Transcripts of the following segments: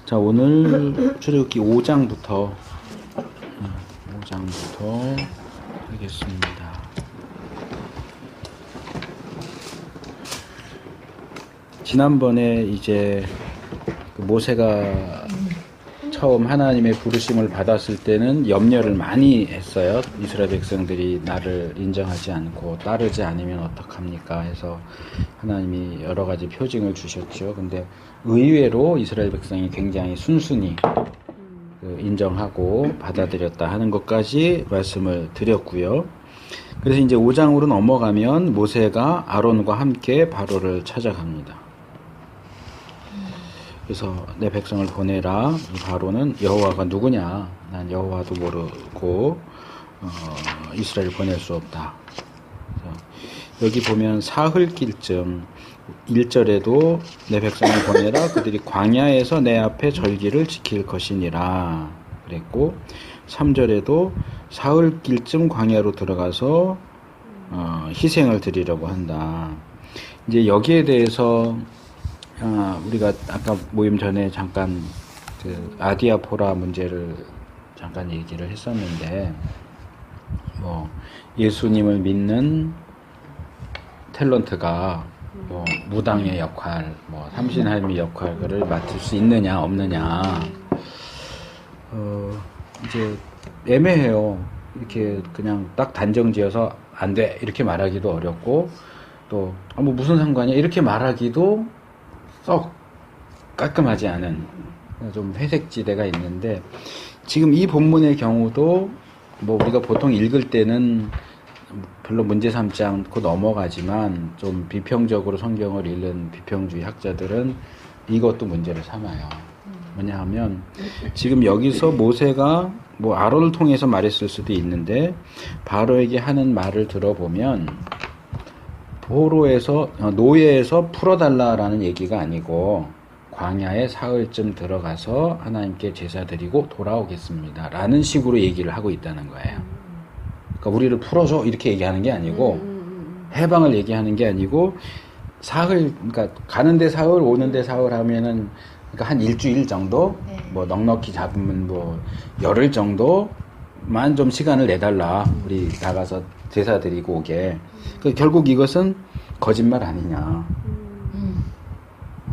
자, 오늘 출애굽기 5장부터 하겠습니다. 지난번에 이제 모세가 처음 하나님의 부르심을 받았을 때는 염려를 많이 했어요. 이스라엘 백성들이 나를 인정하지 않고 따르지 않으면 어떡합니까 해서 하나님이 여러 가지 표징을 주셨죠. 근데 의외로 이스라엘 백성이 굉장히 순순히 인정하고 받아들였다 하는 것까지 말씀을 드렸고요. 그래서 이제 5장으로 넘어가면 모세가 아론과 함께 바로를 찾아갑니다. 그래서 내 백성을 보내라. 이 바로는 여호와가 누구냐? 난 여호와도 모르고 이스라엘을 보낼 수 없다. 여기 보면 사흘길쯤 1절에도 내 백성을 보내라. 그들이 광야에서 내 앞에 절기를 지킬 것이니라 그랬고, 3절에도 사흘길쯤 광야로 들어가서 희생을 드리려고 한다. 이제 여기에 대해서 우리가 아까 모임 전에 잠깐 그 아디아포라 문제를 잠깐 얘기를 했었는데, 예수님을 믿는 탤런트가 무당의 역할, 삼신할미 역할을 맡을 수 있느냐 없느냐, 이제 애매해요. 이렇게 그냥 딱 단정지어서 안 돼 이렇게 말하기도 어렵고, 또 무슨 상관이야 이렇게 말하기도 썩 깔끔하지 않은 좀 회색지대가 있는데, 지금 이 본문의 경우도 우리가 보통 읽을 때는 별로 문제 삼지 않고 넘어가지만, 좀 비평적으로 성경을 읽는 비평주의 학자들은 이것도 문제를 삼아요. 뭐냐 하면, 지금 여기서 모세가 아론을 통해서 말했을 수도 있는데, 바로에게 하는 말을 들어보면 노예에서 풀어달라라는 얘기가 아니고, 광야에 사흘쯤 들어가서 하나님께 제사 드리고 돌아오겠습니다 라는 식으로 얘기를 하고 있다는 거예요. 그러니까 우리를 풀어줘 이렇게 얘기하는 게 아니고, 해방을 얘기하는 게 아니고, 사흘, 그러니까 가는데 사흘 오는데 사흘 하면은, 그러니까 한 일주일 정도, 넉넉히 잡으면 열흘 정도만 좀 시간을 내달라, 우리 나가서 제사 드리고 오게. 결국 이것은 거짓말 아니냐.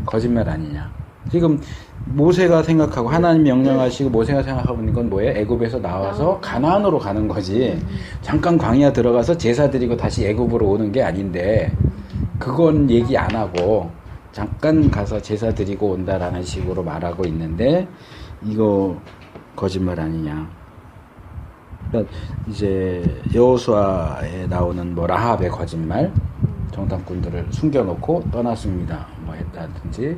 거짓말 아니냐. 지금 모세가 생각하고, 하나님 명령하시고 모세가 생각하고 있는 건 뭐예요? 애굽에서 나와서 가나안으로 가는 거지. 잠깐 광야 들어가서 제사 드리고 다시 애굽으로 오는 게 아닌데, 그건 얘기 안 하고 잠깐 가서 제사 드리고 온다라는 식으로 말하고 있는데, 이거 거짓말 아니냐. 그러니까 이제 여호수아에 나오는 라합의 거짓말, 정탐꾼들을 숨겨놓고 떠났습니다 했다든지,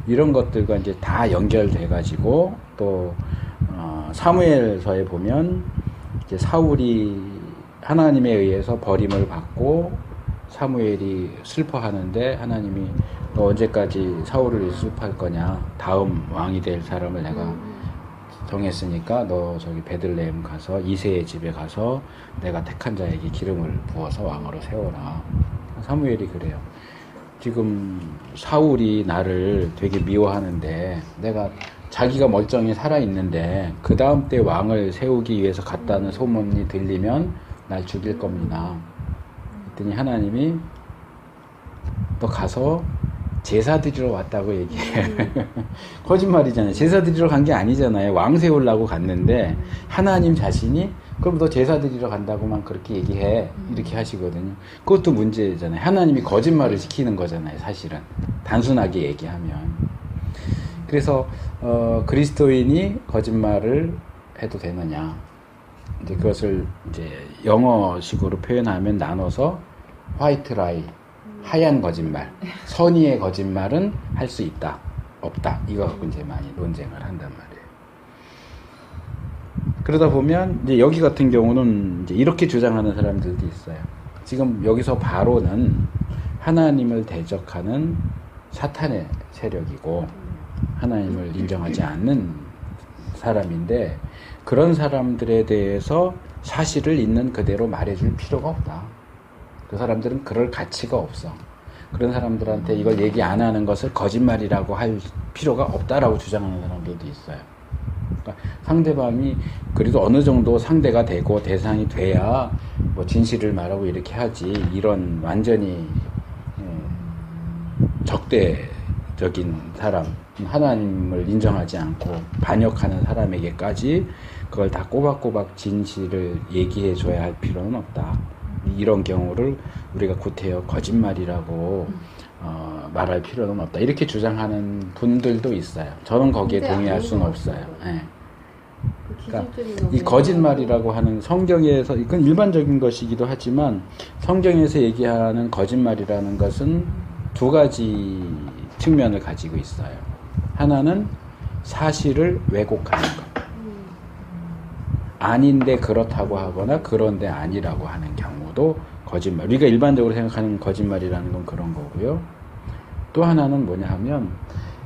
이런 것들과 이제 다 연결돼 가지고, 또 사무엘서에 보면 이제 사울이 하나님에 의해서 버림을 받고 사무엘이 슬퍼하는데, 하나님이 너 언제까지 사울을 수습할 거냐, 다음 왕이 될 사람을 내가 정했으니까 너 저기 베들레헴 가서 이새의 집에 가서 내가 택한 자에게 기름을 부어서 왕으로 세워라. 사무엘이 그래요. 지금 사울이 나를 되게 미워하는데, 내가 자기가 멀쩡히 살아있는데 그 다음 때 왕을 세우기 위해서 갔다는 소문이 들리면 날 죽일 겁니다. 그랬더니 하나님이 너 가서 제사 드리러 왔다고 얘기해. 거짓말이잖아요. 제사 드리러 간 게 아니잖아요. 왕 세우려고 갔는데, 하나님 자신이 그럼 너 제사 드리러 간다고만 그렇게 얘기해 이렇게 하시거든요. 그것도 문제잖아요. 하나님이 거짓말을 시키는 거잖아요, 사실은. 단순하게 얘기하면. 그래서 그리스도인이 거짓말을 해도 되느냐, 이제 그것을 이제 영어식으로 표현하면 나눠서 화이트 라이, 하얀 거짓말, 선의의 거짓말은 할 수 있다, 없다, 이거 갖고 이제 많이 논쟁을 한단 말이에요. 그러다 보면 이제 여기 같은 경우는 이제 이렇게 주장하는 사람들도 있어요. 지금 여기서 바로는 하나님을 대적하는 사탄의 세력이고, 하나님을 인정하지 않는 사람인데, 그런 사람들에 대해서 사실을 있는 그대로 말해줄 필요가 없다. 그 사람들은 그럴 가치가 없어. 그런 사람들한테 이걸 얘기 안 하는 것을 거짓말이라고 할 필요가 없다라고 주장하는 사람들도 있어요. 그러니까 상대방이 그래도 어느 정도 상대가 되고 대상이 돼야 뭐 진실을 말하고 이렇게 하지, 이런 완전히 적대적인 사람, 하나님을 인정하지 않고 반역하는 사람에게까지 그걸 다 꼬박꼬박 진실을 얘기해 줘야 할 필요는 없다. 이런 경우를 우리가 구태여 거짓말이라고 말할 필요는 없다. 이렇게 주장하는 분들도 있어요. 저는 거기에 동의할 수는 없어요. 네. 그러니까 이 거짓말이라고 하는 성경에서, 이건 일반적인 것이기도 하지만 성경에서 얘기하는 거짓말이라는 것은 두 가지 측면을 가지고 있어요. 하나는 사실을 왜곡하는 것. 아닌데 그렇다고 하거나 그런데 아니라고 하는 경우도 거짓말. 우리가 일반적으로 생각하는 거짓말이라는 건 그런 거고요. 또 하나는 뭐냐 하면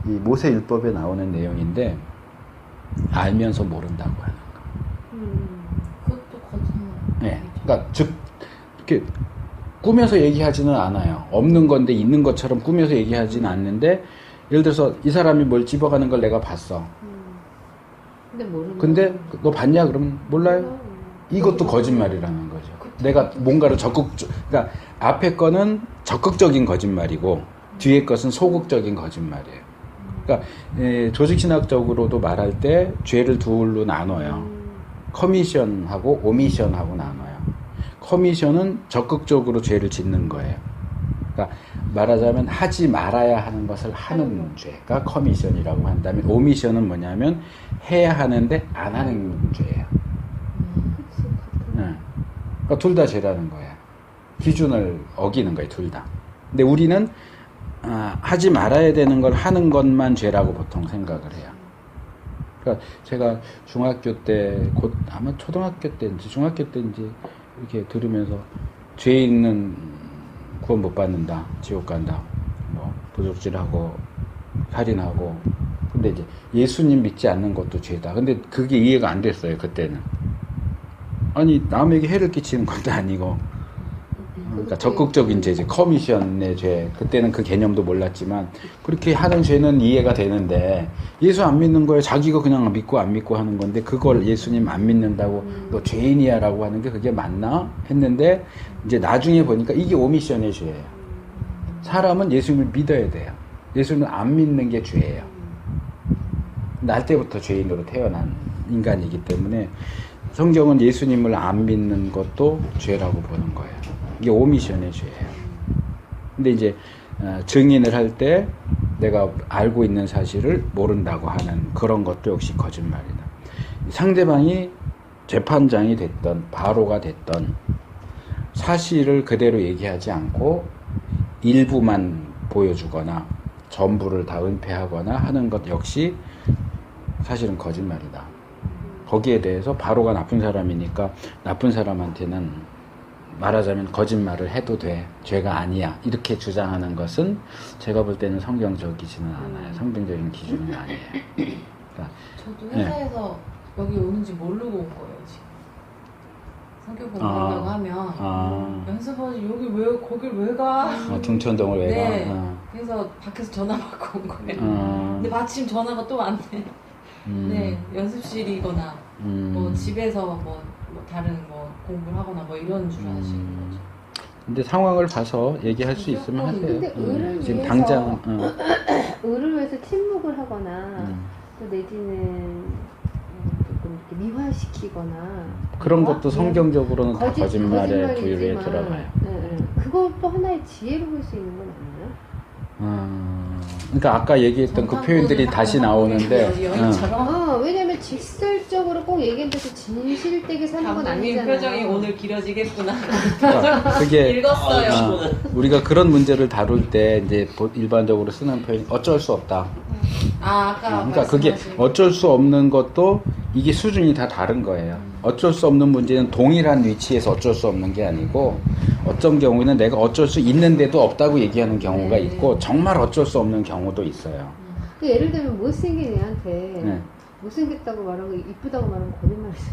이 모세율법에 나오는 내용인데 알면서 모른다고 하는 거. 그것도 거짓말. 네, 그러니까 즉 이렇게 꾸며서 얘기하지는 않아요. 없는 건데 있는 것처럼 꾸며서 얘기하지는 않는데, 예를 들어서 이 사람이 뭘 집어가는 걸 내가 봤어. 근데 너 봤냐? 그럼 몰라요. 이것도 거짓말이라는 거죠. 내가 뭔가를 그러니까 앞에 거는 적극적인 거짓말이고 뒤에 것은 소극적인 거짓말이에요. 그러니까 조직신학적으로도 말할 때 죄를 둘로 나눠요. 커미션하고 오미션하고 나눠요. 커미션은 적극적으로 죄를 짓는 거예요. 그러니까 말하자면 하지 말아야 하는 것을 하는 죄가 커미션이라고 한다면, 오미션은 뭐냐면 해야 하는데 안 하는 죄예요. 네. 그러니까 둘 다 죄라는 거예요. 기준을 어기는 거예요, 둘 다. 근데 우리는 하지 말아야 되는 걸 하는 것만 죄라고 보통 생각을 해요. 그러니까 제가 중학교 때, 곧 아마 초등학교 때인지 중학교 때인지 이렇게 들으면서 죄 있는 구원 못 받는다, 지옥 간다, 뭐 도둑질하고 살인하고, 근데 이제 예수님 믿지 않는 것도 죄다. 근데 그게 이해가 안 됐어요, 그때는. 아니, 남에게 해를 끼치는 것도 아니고, 그러니까 적극적인 죄, 커미션의 죄. 그때는 그 개념도 몰랐지만 그렇게 하는 죄는 이해가 되는데, 예수 안 믿는 거에 자기가 그냥 믿고 안 믿고 하는 건데 그걸 예수님 안 믿는다고 너 죄인이야 라고 하는 게 그게 맞나 했는데, 이제 나중에 보니까 이게 오미션의 죄예요. 사람은 예수님을 믿어야 돼요. 예수님을 안 믿는 게 죄예요. 날 때부터 죄인으로 태어난 인간이기 때문에 성경은 예수님을 안 믿는 것도 죄라고 보는 거예요. 이게 오미션의 죄예요. 근데 이제 증인을 할 때 내가 알고 있는 사실을 모른다고 하는 그런 것도 역시 거짓말이다. 상대방이 재판장이 됐던 바로가 됐던 사실을 그대로 얘기하지 않고 일부만 보여주거나 전부를 다 은폐하거나 하는 것 역시 사실은 거짓말이다. 거기에 대해서 바로가 나쁜 사람이니까 나쁜 사람한테는 말하자면 거짓말을 해도 돼, 죄가 아니야, 이렇게 주장하는 것은 제가 볼 때는 성경적이지는 않아요. 성경적인 기준은 아니에요. 그러니까, 저도 회사에서 여기 오는지 모르고 온 거예요, 지금. 성경 공부하려고 하면 연습하지, 여기 왜, 거길 왜 가? 중천동을 왜 네. 가? 그래서 밖에서 전화 받고 온 거예요. 근데 마침 전화가 또 왔네. 네, 연습실이거나 뭐 집에서 뭐 다른 뭐 공부를 하거나 뭐 이런 줄 아시는 거죠. 근데 상황을 봐서 얘기할 수 있으면 하세요. 근데 의를 지금 위해서, 당장 의를 위해서 침묵을 하거나 또 내지는 조금 이렇게 미화시키거나 그런 것도 성경적으로는 다 거짓말에 거짓말이지만, 부류에 들어가요. 그것도 하나의 지혜로 볼 수 있는 건 아니에요? 그러니까 아까 얘기했던 그 표현들이 다시 나오는데, 왜냐면 직설적으로 꼭 얘기한다고 진실되게 사는 건 감독님 아니잖아요. 표정이 오늘 길어지겠구나. 그러니까 그게 읽었어요. 우리가 그런 문제를 다룰 때 이제 일반적으로 쓰는 표현이 어쩔 수 없다. 아까 그러니까 그게 어쩔 수 없는 것도 이게 수준이 다 다른 거예요. 어쩔 수 없는 문제는 동일한 위치에서 어쩔 수 없는 게 아니고, 어떤 경우에는 내가 어쩔 수 있는데도 없다고 얘기하는 경우가 있고, 정말 어쩔 수 없는 경우도 있어요. 예를 들면 못생긴 애한테 못생겼다고 말하고 이쁘다고 말하면 거짓말이죠.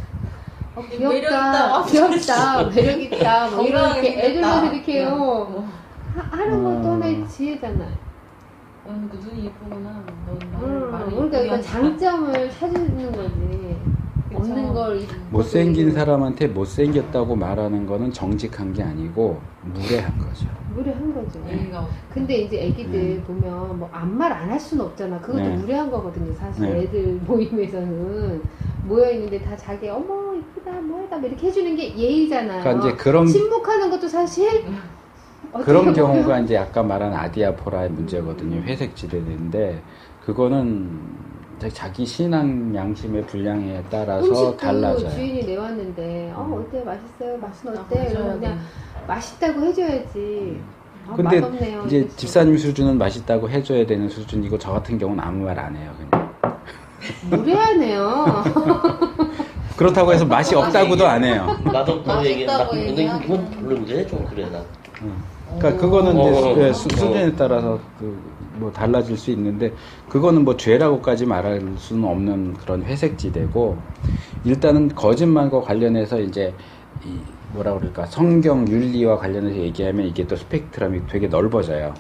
귀엽다, 귀엽다, 매력있다, 뭐 이렇게, 건강하게 애들만 생겼다. 이렇게 해요. 하는 것도 하나의 지혜잖아요. 그 눈이 예쁘구나. 넌 말을 그러니까 예쁘게 이건 하니까. 장점을 찾는 거지. 없는 걸 못생긴 사람한테 못생겼다고 말하는 거는 정직한 게 아니고 무례한 거죠. 무례한 거죠. 애기가 근데 이제 애기들 보면 뭐 아무 말 안 할 수는 없잖아. 그것도 네. 무례한 거거든요. 사실 네. 애들 모임에서는 모여 있는데 다 자기 어머 이쁘다 뭐하다 이렇게 해주는 게 예의잖아요. 그러니까 이제 그런 침묵하는 것도 사실 그런 어떻게 경우가 보면 이제 아까 말한 아디아포라의 문제거든요. 회색 지대인데 그거는 자기 신앙 양심의 분량에 따라서 음식도 달라져요. 주인이 내왔는데 어때 맛있어요? 맛은 어때? 맞아요. 이러면 그냥 맛있다고 해줘야지. 근데 맛없네요. 이제 이랬지. 집사님 수준은 맛있다고 해줘야 되는 수준이고 저 같은 경우는 아무 말 안 해요. 그냥. 무례하네요. 그렇다고 해서 맛이 없다고도 안 해요. 맛없다고 얘기 나 맛있다고 근데 얘기하면. 이건 별론데 좀 그래 나. 그러니까 그거는 이제 어. 수준에 따라서 뭐 달라질 수 있는데 그거는 뭐 죄라고까지 말할 수는 없는 그런 회색지대고 일단은 거짓말과 관련해서 이제 이 뭐라 그럴까 성경 윤리와 관련해서 얘기하면 이게 또 스펙트럼이 되게 넓어져요.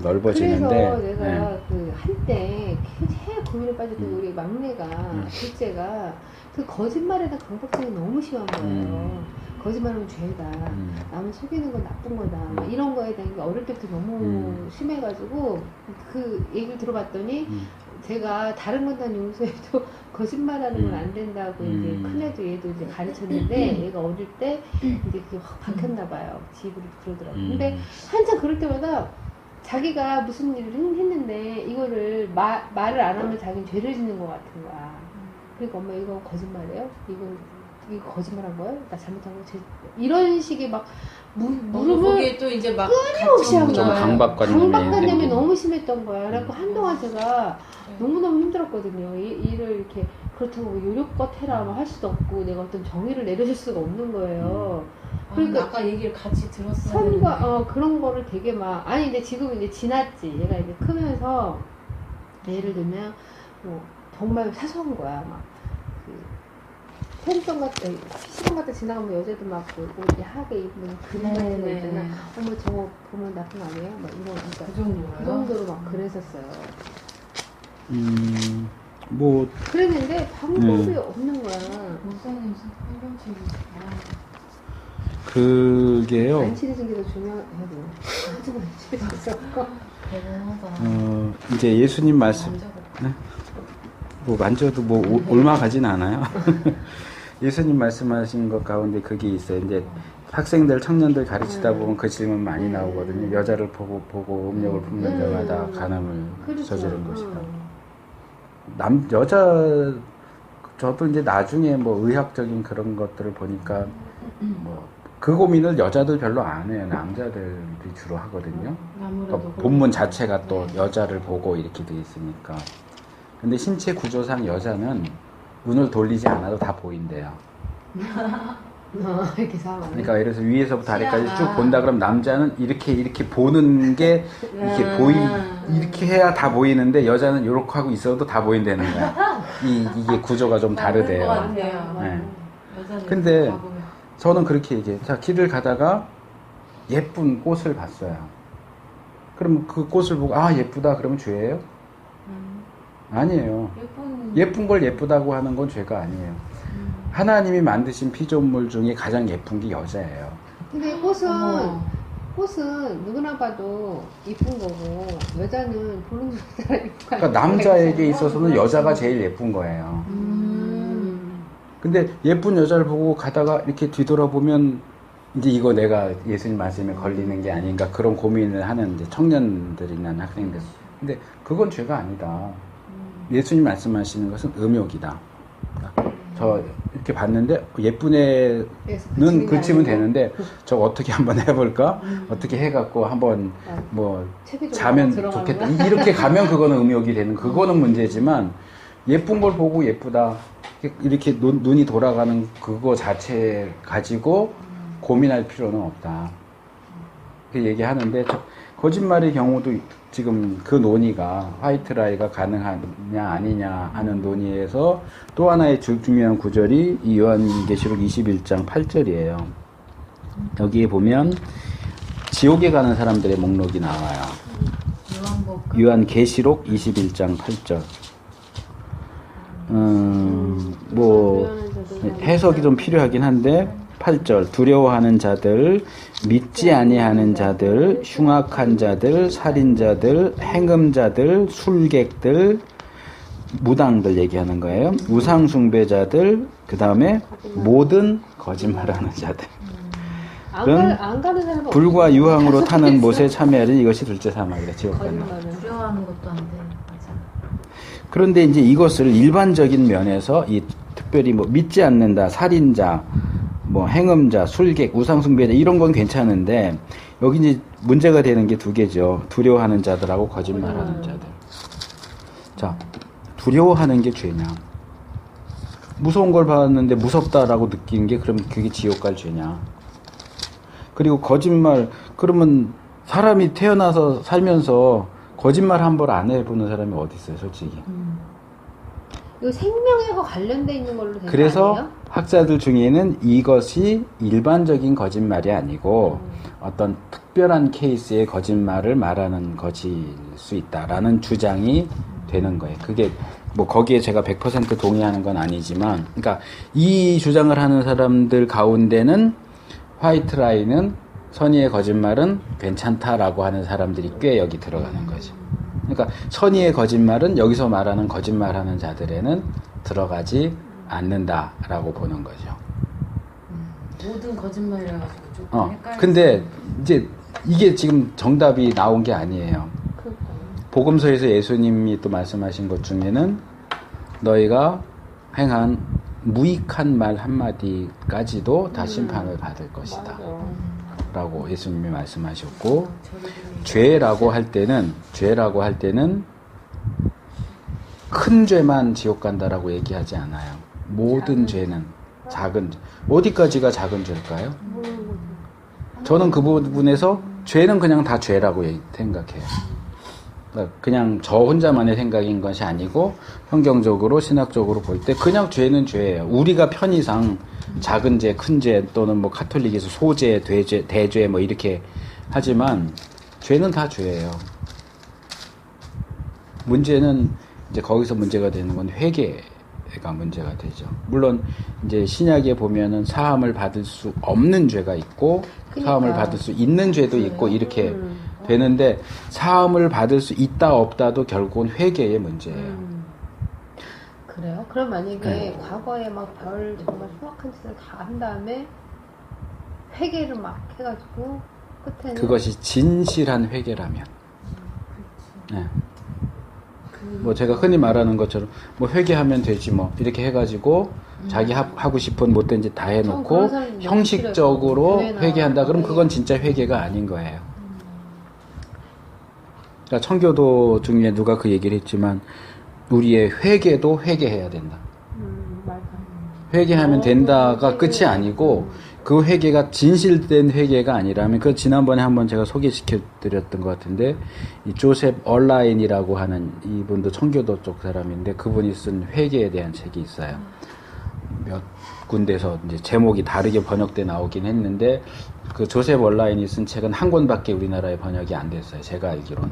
넓어지는데 그래서 내가 네. 그 한때 해 고민에 빠졌던 우리 막내가 둘째가 그 거짓말에 대한 강박증이 너무 심한 거예요. 거짓말하면 죄다. 남을 속이는 건 나쁜 거다. 막 이런 거에 대한 게 어릴 때부터 너무 심해가지고 그 얘기를 들어봤더니 제가 다른 건 다 용서해도 거짓말하는 건 안 된다고 이제 큰애도 얘도 이제 가르쳤는데 얘가 어릴 때 이제 그게 확 박혔나 봐요. 집으로 그러더라고요. 근데 한참 그럴 때마다 자기가 무슨 일을 했는데 이거를 말을 안 하면 자기는 죄를 짓는 것 같은 거야. 그러니까 엄마 이거 거짓말이에요? 이거 거짓말한 거예요? 나 잘못한 거? 이런 식의 막 무릎을 거기에 또 이제 막 끊임없이 한 좀 거야. 강박관념이 강박관념이 생기고. 너무 심했던 거야. 그래갖고 한동안 제가 너무너무 힘들었거든요. 일을 이렇게 그렇다고 요령껏 해라 할 수도 없고 내가 어떤 정의를 내려줄 수가 없는 거예요. 그러니까 아까 얘기를 같이 들었어요. 선과 그런 거를 되게 막 아니 근데 지금 이제 지났지. 얘가 이제 크면서 예를 들면 뭐 정말 사소한 거야. 막그 편의점 같은 PC방 같은 지나가면 여자들 막그 옷 야하게 입는 그림 같은 거 있잖아. 어머 저거 보면 나쁜 거 아니에요? 막 이런 그러니까 그 정도로요? 그 정도로 막 그랬었어요. 뭐 그랬는데 방법이 없는 거야. 목사님 성경책이 그게요. 안 친해진 게 더 중요하고 하지만 안 친해졌어. 대단하다. 이제 예수님 말씀 남자가 뭐 만져도 뭐 올마가진 않아요. 예수님 말씀하신 것 가운데 그게 있어요. 이제 학생들, 청년들 가르치다 보면 그 질문 많이 나오거든요. 여자를 보고 음욕을 품는 자마다 간음을 그렇죠. 저지른 것이다. 여자 저도 이제 나중에 뭐 의학적인 그런 것들을 보니까 뭐 그 고민을 여자들 별로 안 해요. 남자들이 주로 하거든요. 그러니까 본문 자체가 또 여자를 보고 이렇게 돼 있으니까. 근데 신체 구조상 여자는 눈을 돌리지 않아도 다 보인대요. 이렇게 상황. 그러니까 예를 들어서 위에서부터 아래까지 시야가. 쭉 본다 그러면 남자는 이렇게 보는 게 이렇게 해야 다 보이는데 여자는 이렇게 하고 있어도 다 보인다는 거야. 이게 구조가 좀 다르대요. 같아요. 네. 여자는 근데 가보면. 저는 그렇게 얘기해요. 자, 길을 가다가 예쁜 꽃을 봤어요. 그럼 그 꽃을 보고 아 예쁘다 그러면 죄예요? 아니에요. 예쁜 걸 예쁘다고 하는 건 죄가 아니에요. 하나님이 만드신 피조물 중에 가장 예쁜 게 여자예요. 근데 꽃은 누구나 봐도 이쁜 거고 여자는 보는 사람 따라 이쁜 거 그러니까 남자에게 있어서는 여자가 제일 예쁜 거예요. 근데 예쁜 여자를 보고 가다가 이렇게 뒤돌아보면 이제 이거 내가 예수님 말씀에 걸리는 게 아닌가 그런 고민을 하는 이제 청년들이나 학생들. 근데 그건 죄가 아니다. 예수님 말씀하시는 것은 음욕이다. 저 이렇게 봤는데 예쁜 애는 그치면 되는데 저 어떻게 한번 해볼까? 어떻게 해갖고 한번 뭐 자면 좋겠다. 이렇게 가면 그거는 음욕이 되는 그거는 문제지만 예쁜 걸 보고 예쁘다. 이렇게 눈이 돌아가는 그거 자체 가지고 고민할 필요는 없다. 그 얘기하는데 거짓말의 경우도 지금 그 논의가 화이트라이가 가능하냐 아니냐 하는 논의에서 또 하나의 중요한 구절이 이 요한계시록 21장 8절이에요. 여기에 보면 지옥에 가는 사람들의 목록이 나와요. 요한계시록 21장 8절. 뭐 해석이 좀 필요하긴 한데 8절 두려워하는 자들, 믿지 아니하는 자들, 흉악한 자들, 살인자들, 행음자들, 술객들, 무당들 얘기하는 거예요. 우상 숭배자들, 그 다음에 모든 거짓말하는 자들. 안 가는 사람은 불과 없어요. 유황으로 타는 못에 참여하는 이것이 둘째 사망이다. 지옥 가는. 거짓말은. 두려워하는 것도 안 돼. 맞아. 그런데 이제 이것을 일반적인 면에서 이 특별히 뭐 믿지 않는다, 살인자, 뭐 행음자, 술객, 우상숭배자 이런 건 괜찮은데 여기 이제 문제가 되는 게 두 개죠. 두려워하는 자들하고 거짓말하는 자들. 자, 두려워하는 게 죄냐? 무서운 걸 봤는데 무섭다라고 느끼는 게 그럼 그게 지옥 갈 죄냐? 그리고 거짓말, 그러면 사람이 태어나서 살면서 거짓말 한 번 안 해보는 사람이 어디 있어요, 솔직히. 이거 생명과 관련돼 있는 걸로 되는 거 그래서 아니에요? 학자들 중에는 이것이 일반적인 거짓말이 아니고 어떤 특별한 케이스의 거짓말을 말하는 것일 수 있다라는 주장이 되는 거예요. 그게 뭐 거기에 제가 100% 동의하는 건 아니지만, 그러니까 이 주장을 하는 사람들 가운데는 화이트 라인은 선의의 거짓말은 괜찮다라고 하는 사람들이 꽤 여기 들어가는 거죠. 그러니까 선의의 거짓말은 여기서 말하는 거짓말하는 자들에는 들어가지 않는다라고 보는 거죠. 모든 거짓말이라 가지고 조금 헷갈려. 근데 이제 이게 지금 정답이 나온 게 아니에요. 복음서에서 예수님이 또 말씀하신 것 중에는 너희가 행한 무익한 말 한마디까지도 다 심판을 받을 것이다. 라고 예수님이 말씀하셨고, 죄라고 할 때는 큰 죄만 지옥 간다라고 얘기하지 않아요. 모든 죄는 작은 죄. 어디까지가 작은 죄일까요? 저는 그 부분에서 죄는 그냥 다 죄라고 생각해요. 그냥 저 혼자만의 생각인 것이 아니고 성경적으로 신학적으로 볼 때 그냥 죄는 죄예요. 우리가 편의상 작은 죄, 큰 죄 또는 뭐 카톨릭에서 소죄, 대죄, 대죄 뭐 이렇게 하지만 죄는 다 죄예요. 문제는 이제 거기서 문제가 되는 건 회개가 문제가 되죠. 물론 이제 신약에 보면은 사함을 받을 수 없는 죄가 있고 사함을 받을 수 있는 죄도 있고 이렇게 되는데 사함을 받을 수 있다 없다도 결국은 회개의 문제예요. 그래요? 그럼 만약에 과거에 막 별 정말 흉악한 짓을 다 한 다음에 회개를 막 해가지고 끝에는 그것이 진실한 회개라면, 네. 뭐 제가 흔히 말하는 것처럼 뭐 회개하면 되지 뭐 이렇게 해가지고 자기 하고 싶은 못된 짓 다 해놓고 형식적으로 회개한다 그럼 그건 진짜 회개가 아닌 거예요. 그러니까 청교도 중에 누가 그 얘기를 했지만 우리의 회개도 회개해야 된다. 회개하면 된다가 끝이 아니고 그 회개가 진실된 회개가 아니라면 그 지난번에 한번 제가 소개시켜 드렸던 것 같은데 이 조셉 얼라인이라고 하는 이분도 청교도 쪽 사람인데 그분이 쓴 회개에 대한 책이 있어요. 몇 군데서 이제 제목이 다르게 번역돼 나오긴 했는데 그 조셉 얼라인이 쓴 책은 한 권밖에 우리나라에 번역이 안 됐어요. 제가 알기로는.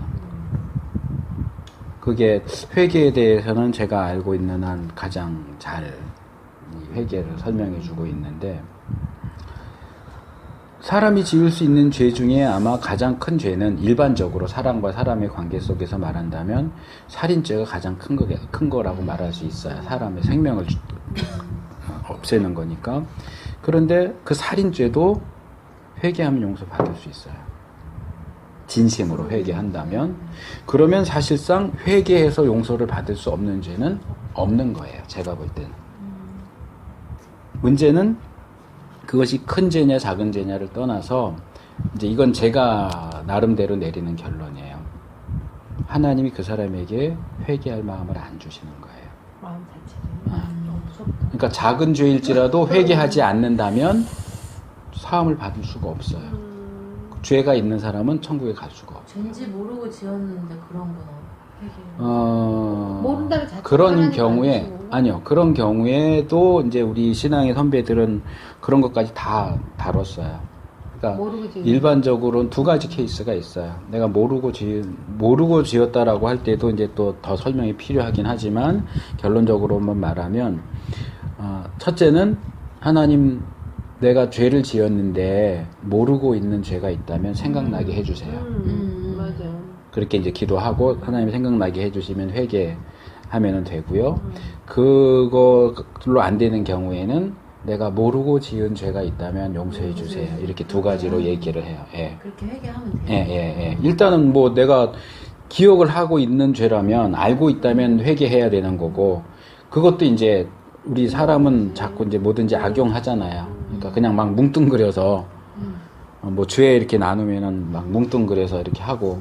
그게 회개에 대해서는 제가 알고 있는 한 가장 잘 이 회개를 설명해 주고 있는데 사람이 지을 수 있는 죄 중에 아마 가장 큰 죄는 일반적으로 사람과 사람의 관계 속에서 말한다면 살인죄가 가장 큰 거라고 말할 수 있어요. 사람의 생명을 없애는 거니까. 그런데 그 살인죄도 회개하면 용서받을 수 있어요. 진심으로 회개한다면. 그러면 사실상 회개해서 용서를 받을 수 없는 죄는 없는 거예요. 제가 볼 때는. 문제는 그것이 큰 죄냐 작은 죄냐를 떠나서 이제 이건 제가 나름대로 내리는 결론이에요. 하나님이 그 사람에게 회개할 마음을 안 주시는 거예요. 마음 자체가 그러니까 작은 죄일지라도 회개하지 않는다면 사함을 받을 수가 없어요. 죄가 있는 사람은 천국에 갈 수가 없어요. 죄인지 모르고 지었는데 그런 건 회개. 모른다는 자체가 그런 하나님 경우에 아니시는 건가? 아니요. 그런 경우에도 이제 우리 신앙의 선배들은 그런 것까지 다 다뤘어요. 그러니까 모르고 지은 일반적으로는 두 가지 케이스가 있어요. 내가 모르고 지었다라고 할 때도 이제 또 더 설명이 필요하긴 하지만 결론적으로만 말하면 첫째는 하나님 내가 죄를 지었는데 모르고 있는 죄가 있다면 생각나게 해주세요. 맞아. 그렇게 이제 기도하고 하나님 생각나게 해주시면 회개하면 되고요. 그걸로 안 되는 경우에는 내가 모르고 지은 죄가 있다면 용서해 주세요. 이렇게 두 가지로 얘기를 해요. 예. 그렇게 회개하면 돼요. 예. 일단은 뭐 내가 기억을 하고 있는 죄라면 알고 있다면 회개해야 되는 거고, 그것도 이제 우리 사람은 자꾸 이제 뭐든지 악용하잖아요. 그러니까 그냥 막 뭉뚱그려서 뭐 죄 이렇게 나누면은 막 뭉뚱그려서 이렇게 하고,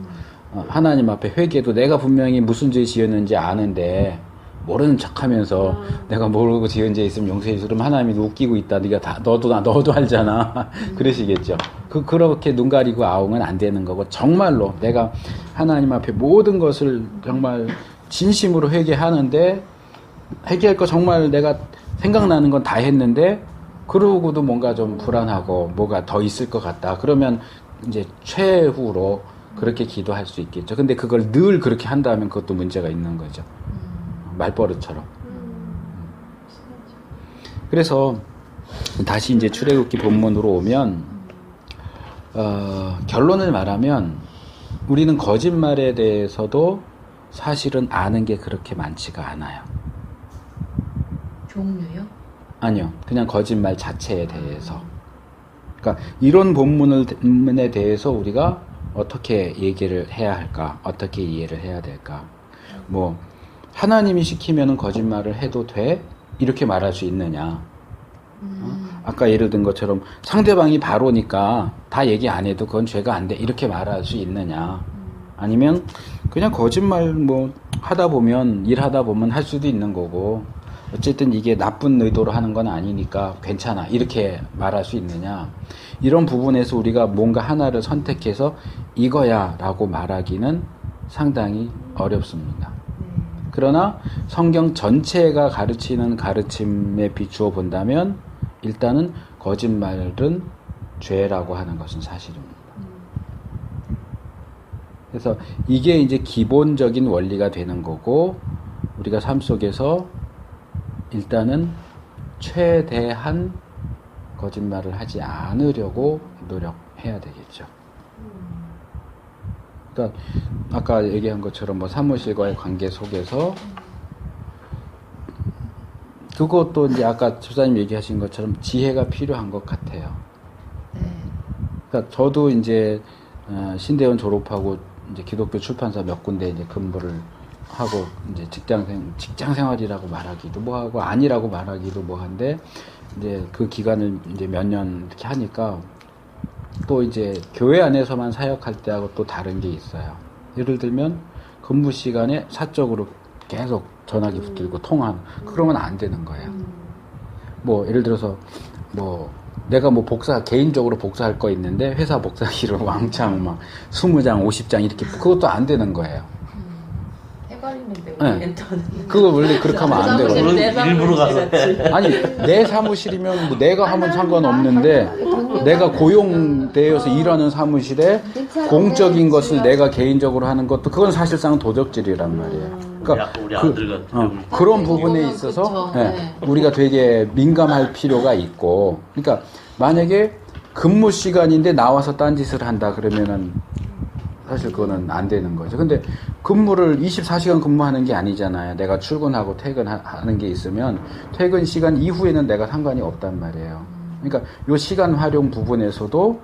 하나님 앞에 회개도 내가 분명히 무슨 죄 지었는지 아는데 모르는 척하면서 내가 모르고 지은 죄 있으면 용서해 주세요. 그럼 하나님이 웃기고 있다. 네가 다 너도 알잖아. 그러시겠죠. 그렇게 눈 가리고 아웅은 안 되는 거고, 정말로 내가 하나님 앞에 모든 것을 정말 진심으로 회개하는데, 회개할 거 정말 내가 생각나는 건 다 했는데 그러고도 뭔가 좀 불안하고 뭐가 더 있을 것 같다. 그러면 이제 최후로 그렇게 기도할 수 있겠죠. 근데 그걸 늘 그렇게 한다면 그것도 문제가 있는 거죠. 말버릇처럼. 그래서 다시 이제 출애굽기 본문으로 오면 결론을 말하면 우리는 거짓말에 대해서도 사실은 아는 게 그렇게 많지가 않아요. 종류요? 아니요. 그냥 거짓말 자체에 대해서. 그러니까 이런 본문에 대해서 우리가 어떻게 얘기를 해야 할까? 어떻게 이해를 해야 될까? 뭐 하나님이 시키면은 거짓말을 해도 돼? 이렇게 말할 수 있느냐? 아까 예를 든 것처럼 상대방이 바로니까 다 얘기 안 해도 그건 죄가 안 돼. 이렇게 말할 수 있느냐? 아니면 그냥 거짓말 뭐 하다 보면 일하다 보면 할 수도 있는 거고, 어쨌든 이게 나쁜 의도로 하는 건 아니니까 괜찮아. 이렇게 말할 수 있느냐? 이런 부분에서 우리가 뭔가 하나를 선택해서 이거야 라고 말하기는 상당히 어렵습니다. 그러나 성경 전체가 가르치는 가르침에 비추어 본다면 일단은 거짓말은 죄라고 하는 것은 사실입니다. 그래서 이게 이제 기본적인 원리가 되는 거고, 우리가 삶 속에서 일단은 최대한 거짓말을 하지 않으려고 노력해야 되겠죠. 그러니까 아까 얘기한 것처럼 뭐 사무실과의 관계 속에서 그것도 이제 아까 집사님 얘기하신 것처럼 지혜가 필요한 것 같아요. 그러니까 저도 이제 신대원 졸업하고 이제 기독교 출판사 몇 군데 이제 근무를 하고 이제 직장 생활이라고 말하기도 뭐하고 아니라고 말하기도 뭐한데, 이제 그 기간을 이제 몇 년 이렇게 하니까 또 이제 교회 안에서만 사역할 때하고 또 다른 게 있어요. 예를 들면 근무 시간에 사적으로 계속 전화기 붙들고 통화하는, 그러면 안 되는 거예요. 뭐 예를 들어서 뭐 내가 뭐 개인적으로 복사할 거 있는데 회사 복사기를 왕창 막 20장 50장 이렇게, 그것도 안 되는 거예요. 헷갈리는데 네. 우리 엔터는 그거 원래 그렇게 하면 안 되거든요. 그건 일부러 가서 아니 내 사무실이면 뭐 내가 하면 상관없는데, 내가 고용되어서 일하는 사무실에 공적인 것을 내가 개인적으로 하는 것도 그건 사실상 도적질이란 말이에요. 그러니까 우리 아들 같은 그런 부분에 있어서 그쵸. 네. 우리가 되게 민감할 필요가 있고, 그러니까 만약에 근무 시간인데 나와서 딴짓을 한다 그러면은 사실 그거는 안 되는 거죠. 근데 근무를 24시간 근무하는 게 아니잖아요. 내가 출근하고 퇴근하는 게 있으면 퇴근 시간 이후에는 내가 상관이 없단 말이에요. 그러니까 요 시간 활용 부분에서도,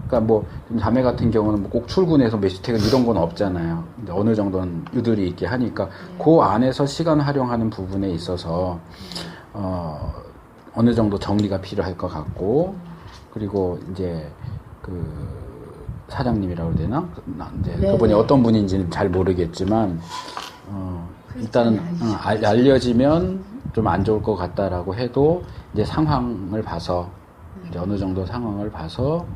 그러니까 뭐 자매 같은 경우는 뭐 꼭 출근해서 몇 시 퇴근 이런 건 없잖아요. 근데 어느 정도는 유들이 있게 하니까 그 안에서 시간 활용하는 부분에 있어서 어느 정도 정리가 필요할 것 같고, 그리고 이제 그 사장님이라고 해야 되나? 이제 그분이 어떤 분인지는 잘 모르겠지만, 일단은 알려지면 좀 안 좋을 것 같다라고 해도 이제 상황을 봐서, 이제 어느 정도 상황을 봐서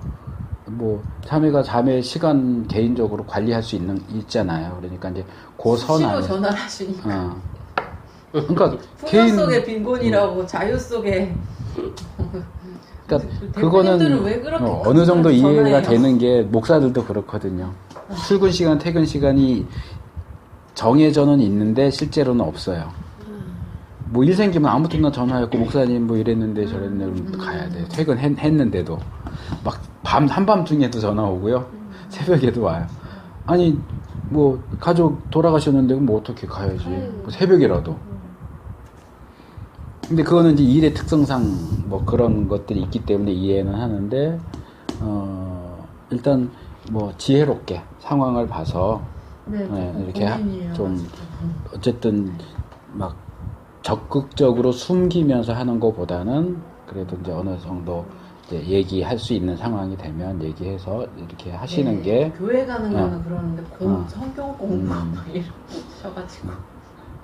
뭐 자매 시간 개인적으로 관리할 수 있잖아요. 그러니까 이제 그 선 안에 전화를 하시니까 그러니까 풍요 속의 빈곤이라고 자유 속의 그러니까 대표님들은 그거는 왜 그렇게 어느 정도 이해가 전화해요? 되는 게 목사들도 그렇거든요. 출근 시간, 퇴근 시간이 정해져는 있는데 실제로는 없어요. 뭐 일 생기면 아무 때나 전화했고 목사님 뭐 이랬는데 저랬는데 그럼 가야 돼. 퇴근했는데도 막 한밤중에도 전화 오고요. 새벽에도 와요. 아니 뭐 가족 돌아가셨는데 뭐 어떻게 가야지. 뭐 새벽이라도. 근데 그거는 이제 일의 특성상 뭐 그런 것들이 있기 때문에 이해는 하는데 일단 뭐 지혜롭게 상황을 봐서 이렇게 좀 어쨌든 막 적극적으로 숨기면서 하는 것보다는 그래도 이제 어느 정도 이제 얘기할 수 있는 상황이 되면 얘기해서 이렇게 하시는 게 교회 가는 거는 그러는데 성경 공부 막 이러셔가지고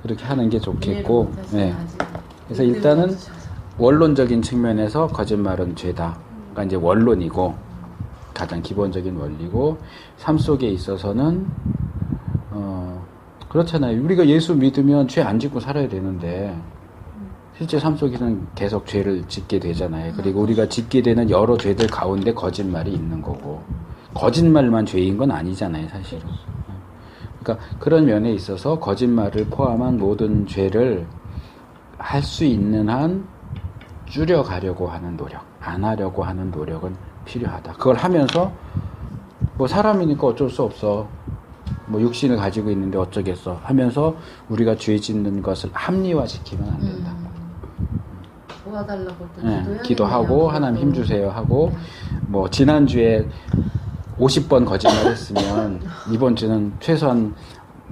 그렇게 하는 게 좋겠고 그래서 일단은 원론적인 측면에서 거짓말은 죄다가 이제 원론이고 가장 기본적인 원리고 삶 속에 있어서는 그렇잖아요. 우리가 예수 믿으면 죄 안 짓고 살아야 되는데 실제 삶 속에는 계속 죄를 짓게 되잖아요. 그리고 우리가 짓게 되는 여러 죄들 가운데 거짓말이 있는 거고 거짓말만 죄인 건 아니잖아요, 사실은. 그러니까 그런 면에 있어서 거짓말을 포함한 모든 죄를 할 수 있는 한 줄여가려고 하는 노력, 안 하려고 하는 노력은 필요하다. 그걸 하면서 뭐 사람이니까 어쩔 수 없어. 뭐 육신을 가지고 있는데 어쩌겠어 하면서 우리가 죄 짓는 것을 합리화시키면 안 된다. 도와달라고 또 기도하고 하나님 힘주세요 하고 뭐 지난주에 50번 거짓말했으면 이번 주는 최소한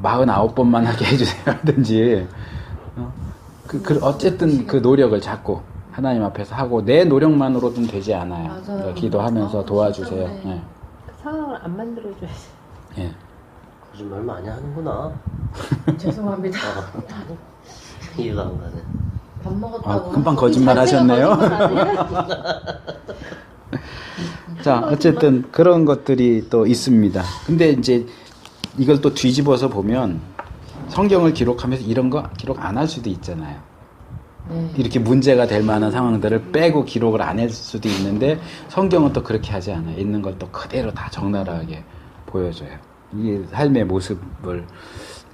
49번만 하게 해주세요 하든지 어쨌든 그 노력을 자꾸 하나님 앞에서 하고 내 노력만으로는 되지 않아요. 맞아요. 기도하면서 도와주세요. 네. 그 상황을 안 만들어줘야지. 예. 거짓말 많이 하는구나. 죄송합니다. 이해가 안 가네. 밥 먹었다고 금방 거짓말 하셨네요. 자, 어쨌든 그런 것들이 또 있습니다. 근데 이제 이걸 또 뒤집어서 보면 성경을 기록하면서 이런 거 기록 안 할 수도 있잖아요. 이렇게 문제가 될 만한 상황들을 빼고 기록을 안 할 수도 있는데 성경은 또 그렇게 하지 않아요. 있는 걸 또 그대로 다 적나라하게 보여줘요. 이게 삶의 모습을.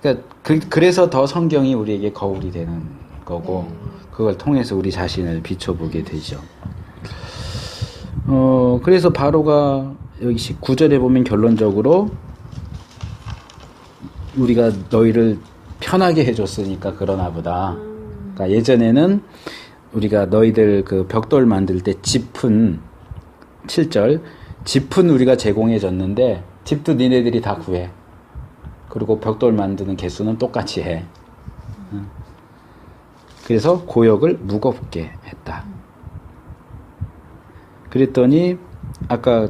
그러니까 그래서 더 성경이 우리에게 거울이 되는 거고 그걸 통해서 우리 자신을 비춰보게 되죠. 그래서 바로가 여기 9절에 보면 결론적으로 우리가 너희를 편하게 해줬으니까 그러나 보다. 그러니까 예전에는 우리가 너희들 그 벽돌 만들 때 짚은 7절 짚은 우리가 제공해줬는데 집도 니네들이 다 구해. 그리고 벽돌 만드는 개수는 똑같이 해. 그래서 고역을 무겁게 했다. 그랬더니 아까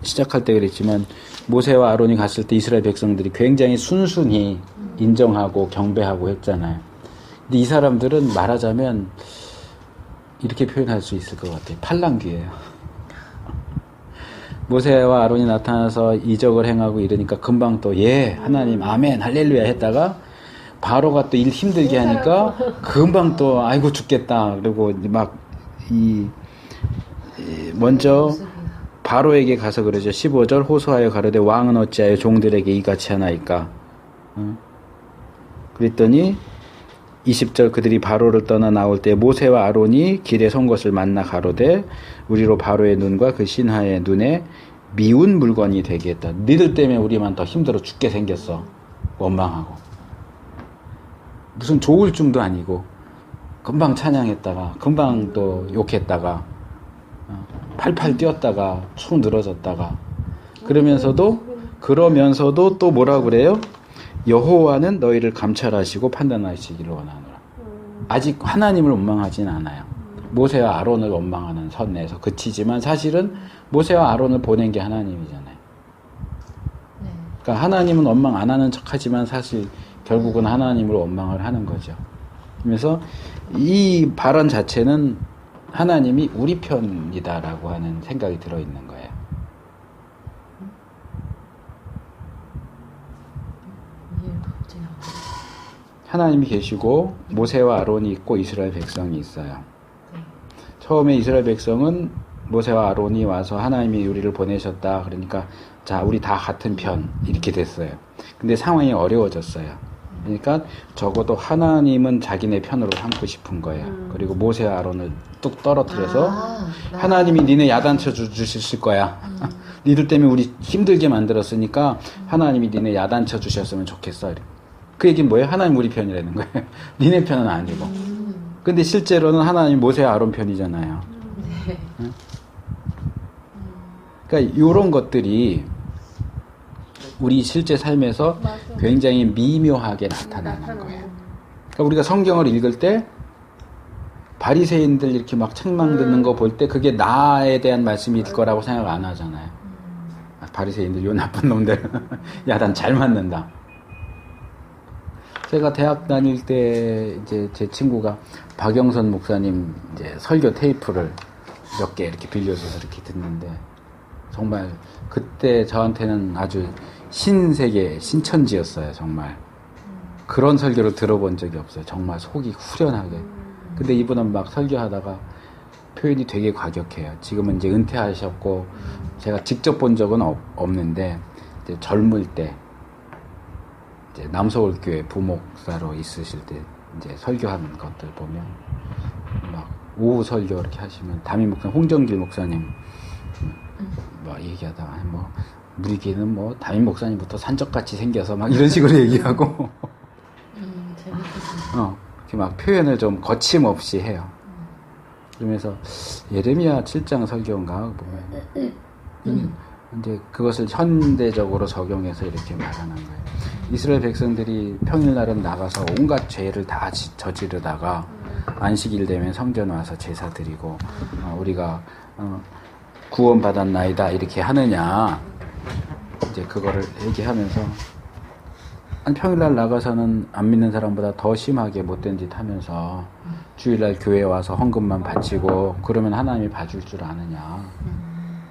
시작할 때 그랬지만 모세와 아론이 갔을 때 이스라엘 백성들이 굉장히 순순히 인정하고 경배하고 했잖아요. 근데 이 사람들은 말하자면 이렇게 표현할 수 있을 것 같아요. 팔랑귀예요. 모세와 아론이 나타나서 이적을 행하고 이러니까 금방 또 하나님 아멘 할렐루야 했다가 바로가 또 일 힘들게 하니까 금방 또 아이고 죽겠다 그리고 막 먼저 바로에게 가서 그러죠. 15절 호소하여 가로되 왕은 어찌하여 종들에게 이같이 하나이까. 그랬더니 20절 그들이 바로를 떠나 나올 때 모세와 아론이 길에 선 것을 만나 가로되 우리로 바로의 눈과 그 신하의 눈에 미운 물건이 되게 했다. 니들 때문에 우리만 더 힘들어 죽게 생겼어. 원망하고. 무슨 좋을 중도 아니고 금방 찬양했다가 금방 또 욕했다가 팔팔 뛰었다가 축 늘어졌다가 그러면서도 또 뭐라 그래요? 여호와는 너희를 감찰하시고 판단하시기를 원하노라. 아직 하나님을 원망하진 않아요. 모세와 아론을 원망하는 선에서 그치지만 사실은 모세와 아론을 보낸 게 하나님이잖아요. 그러니까 하나님은 원망 안 하는 척하지만 사실 결국은 하나님을 원망을 하는 거죠. 그래서 이 발언 자체는 하나님이 우리 편이다라고 하는 생각이 들어있는 거예요. 하나님이 계시고 모세와 아론이 있고 이스라엘 백성이 있어요. 처음에 이스라엘 백성은 모세와 아론이 와서 하나님이 우리를 보내셨다. 그러니까 자, 우리 다 같은 편 이렇게 됐어요. 근데 상황이 어려워졌어요. 그러니까 적어도 하나님은 자기네 편으로 삼고 싶은 거예요. 그리고 모세와 아론을 뚝 떨어뜨려서 하나님이 니네 야단쳐 주실 거야. 니들 때문에 우리 힘들게 만들었으니까 하나님이 니네 야단쳐 주셨으면 좋겠어. 그 얘기는 뭐예요? 하나님 우리 편이라는 거예요. 니네 편은 아니고. 근데 실제로는 하나님 모세와 아론 편이잖아요. 네. 응? 그러니까 이런 것들이 우리 실제 삶에서 맞아. 굉장히 미묘하게 나타나는 거예요. 그러니까 우리가 성경을 읽을 때 바리새인들 이렇게 막 책망 듣는 거 볼 때 그게 나에 대한 말씀일 거라고 생각 안 하잖아요. 아, 바리새인들 요 나쁜 놈들 야단 잘 맞는다. 제가 대학 다닐 때 이제 제 친구가 박영선 목사님 이제 설교 테이프를 몇 개 이렇게 빌려줘서 이렇게 듣는데 정말 그때 저한테는 아주 신세계 신천지였어요. 정말 그런 설교를 들어본 적이 없어요. 정말 속이 후련하게. 근데 이분은 막 설교하다가 표현이 되게 과격해요. 지금은 이제 은퇴하셨고 제가 직접 본 적은 없는데 이제 젊을 때 이제 남서울교회 부목사로 있으실 때 이제 설교하는 것들 보면 막 오후 설교 이렇게 하시면 담임 목사 홍정길 목사님 뭐 얘기하다가 뭐 우리 교회는 뭐 담임 목사님부터 산적같이 생겨서 막 이런 식으로 얘기하고 재밌겠습니다. 이렇게 막 표현을 좀 거침없이 해요. 그러면서 예레미야 7장 설교인가 보면 이제 그것을 현대적으로 적용해서 이렇게 말하는 거예요. 이스라엘 백성들이 평일날은 나가서 온갖 죄를 다 저지르다가 안식일 되면 성전 와서 제사 드리고 우리가 구원받았나이다 이렇게 하느냐 이제 그거를 얘기하면서 평일날 나가서는 안 믿는 사람보다 더 심하게 못된 짓 하면서 주일날 교회 와서 헌금만 바치고 그러면 하나님이 봐줄 줄 아느냐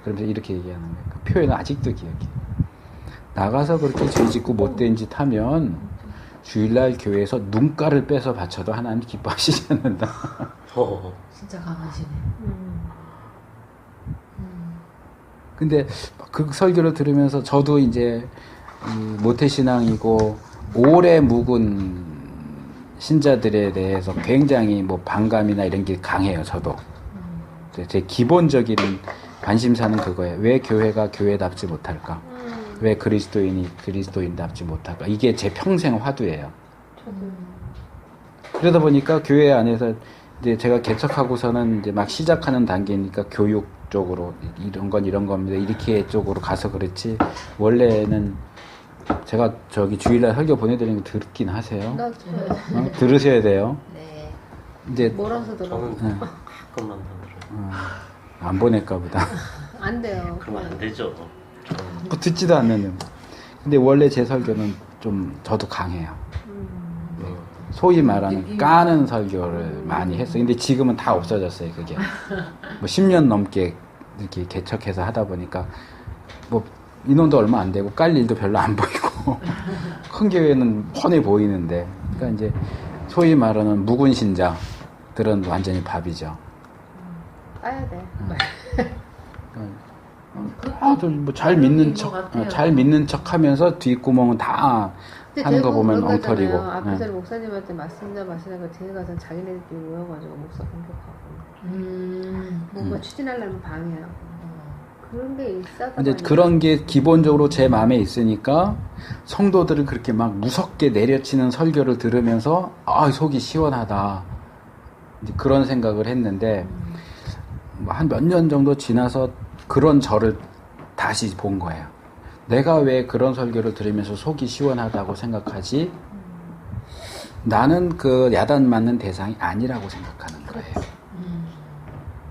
그러면서 이렇게 얘기하는 거예요. 그 표현은 아직도 기억해요. 나가서 그렇게 죄짓고 못된 짓 하면 주일날 교회에서 눈가를 빼서 바쳐도 하나님 기뻐하시지 않는다. 진짜 강하시네. 근데 그 설교를 들으면서 저도 이제 모태신앙이고 오래 묵은 신자들에 대해서 굉장히 뭐 반감이나 이런 게 강해요. 저도 제 기본적인 관심사는 그거예요. 왜 교회가 교회답지 못할까? 왜 그리스도인이 그리스도인답지 못할까? 이게 제 평생 화두예요. 그러다 보니까 교회 안에서 이제 제가 개척하고서는 이제 막 시작하는 단계니까 교육 쪽으로 이런 건 이런 겁니다. 이렇게 쪽으로 가서 그렇지. 원래는 제가 저기 주일날 설교 보내드리는 거 듣긴 하세요. 나 들어요. 들으셔야 돼요. 네. 이제 몰아서 들어. 저는 네. 가끔만 들어요. 안 보낼까 보다. 안 돼요. 그러면 안 되죠. 뭐 듣지도 않는. 근데 원래 제 설교는 좀 저도 강해요. 네. 소위 말하는 까는 설교를 많이 했어요. 근데 지금은 다 없어졌어요. 그게 뭐 10년 넘게 이렇게 개척해서 하다 보니까 뭐 인원도 얼마 안 되고 깔 일도 별로 안 보이고 큰 교회는 훤히 보이는데 그러니까 이제 소위 말하는 묵은 신자들은 완전히 밥이죠. 까야 돼. 뭐잘 믿는 척, 잘 믿는 척하면서 뒷구멍은 다 하는 거 보면 엉터리고. 앞에 전에 목사님한테 맞습니다 거 뒤에 가서 자기네들끼리 모여가지고 목사 공격하고 뭔가 추진하려면 방해하고 그런 게 있어서. 근데 그런 게 기본적으로 제 마음에 있으니까 성도들을 그렇게 막 무섭게 내려치는 설교를 들으면서 속이 시원하다. 이제 그런 생각을 했는데 한 몇 년 정도 지나서 그런 저를 다시 본 거예요. 내가 왜 그런 설교를 들으면서 속이 시원하다고 생각하지? 나는 그 야단 맞는 대상이 아니라고 생각하는 거예요.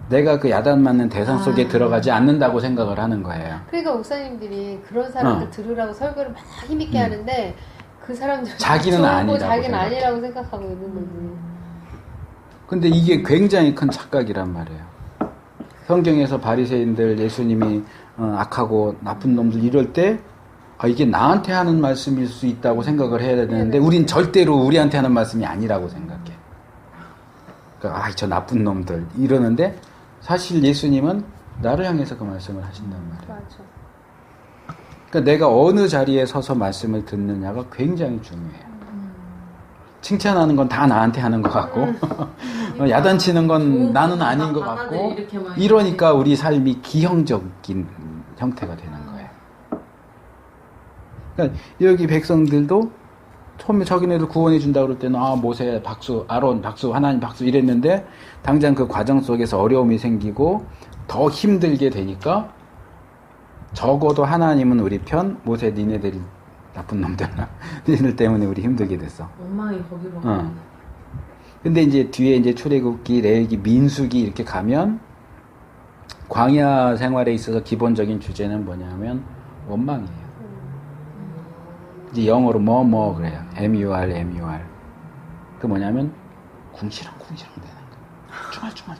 내가 그 야단 맞는 대상 속에 들어가지 않는다고 생각을 하는 거예요. 그러니까 목사님들이 그런 사람들 들으라고 설교를 막 힘있게 하는데 그 사람들 자기는 아니라고 자기는 생각해. 아니라고 생각하고 있는 거지. 근데 이게 굉장히 큰 착각이란 말이에요. 성경에서 바리새인들 예수님이 악하고 나쁜 놈들 이럴 때 이게 나한테 하는 말씀일 수 있다고 생각을 해야 되는데 우린 절대로 우리한테 하는 말씀이 아니라고 생각해. 그러니까 저 나쁜 놈들 이러는데 사실 예수님은 나를 향해서 그 말씀을 하신단 말이에요. 맞아. 그러니까 내가 어느 자리에 서서 말씀을 듣느냐가 굉장히 중요해요. 칭찬하는 건 다 나한테 하는 것 같고 야단치는 건 나는 아닌 것 같고 이러니까 우리 삶이 기형적인 형태가 되는 거예요. 그러니까 여기 백성들도 처음에 자기네들 구원해 준다고 그럴 때는 모세 박수, 아론 박수, 하나님 박수 이랬는데 당장 그 과정 속에서 어려움이 생기고 더 힘들게 되니까 적어도 하나님은 우리 편, 모세 니네들이 나쁜 놈들 니네들 때문에 우리 힘들게 됐어. 원망이 거기로 근데 이제 뒤에 이제 출애굽기, 레위기, 민수기 이렇게 가면 광야 생활에 있어서 기본적인 주제는 뭐냐면 원망이에요. 이제 영어로 뭐 그래요. MUR. 그 뭐냐면 궁시렁 되는 거. 중얼.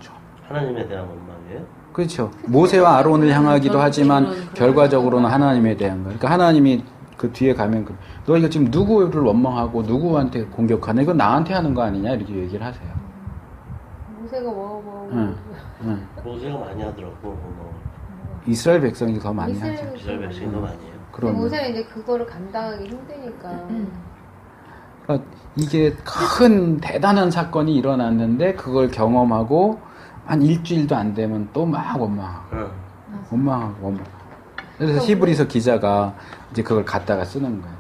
하나님에 대한 원망이에요? 그렇죠. 모세와 아론을 향하기도 하지만 결과적으로는 하나님에 대한 거. 그러니까 하나님이 그 뒤에 가면 너 이거 지금 누구를 원망하고 누구한테 공격하냐? 이건 나한테 하는 거 아니냐? 이렇게 얘기를 하세요. 모세가 응. 모세가 많이 하더라고. 이스라엘 백성이 더 많이 하죠. 이스라엘 백성이 더 많이 해요. 그럼 모세가 이제 그거를 감당하기 힘드니까. 그러니까 이게 큰 대단한 사건이 일어났는데 그걸 경험하고 한 일주일도 안 되면 또 막 원망하고. 그래서 히브리서 기자가 이제 그걸 갖다가 쓰는 거예요.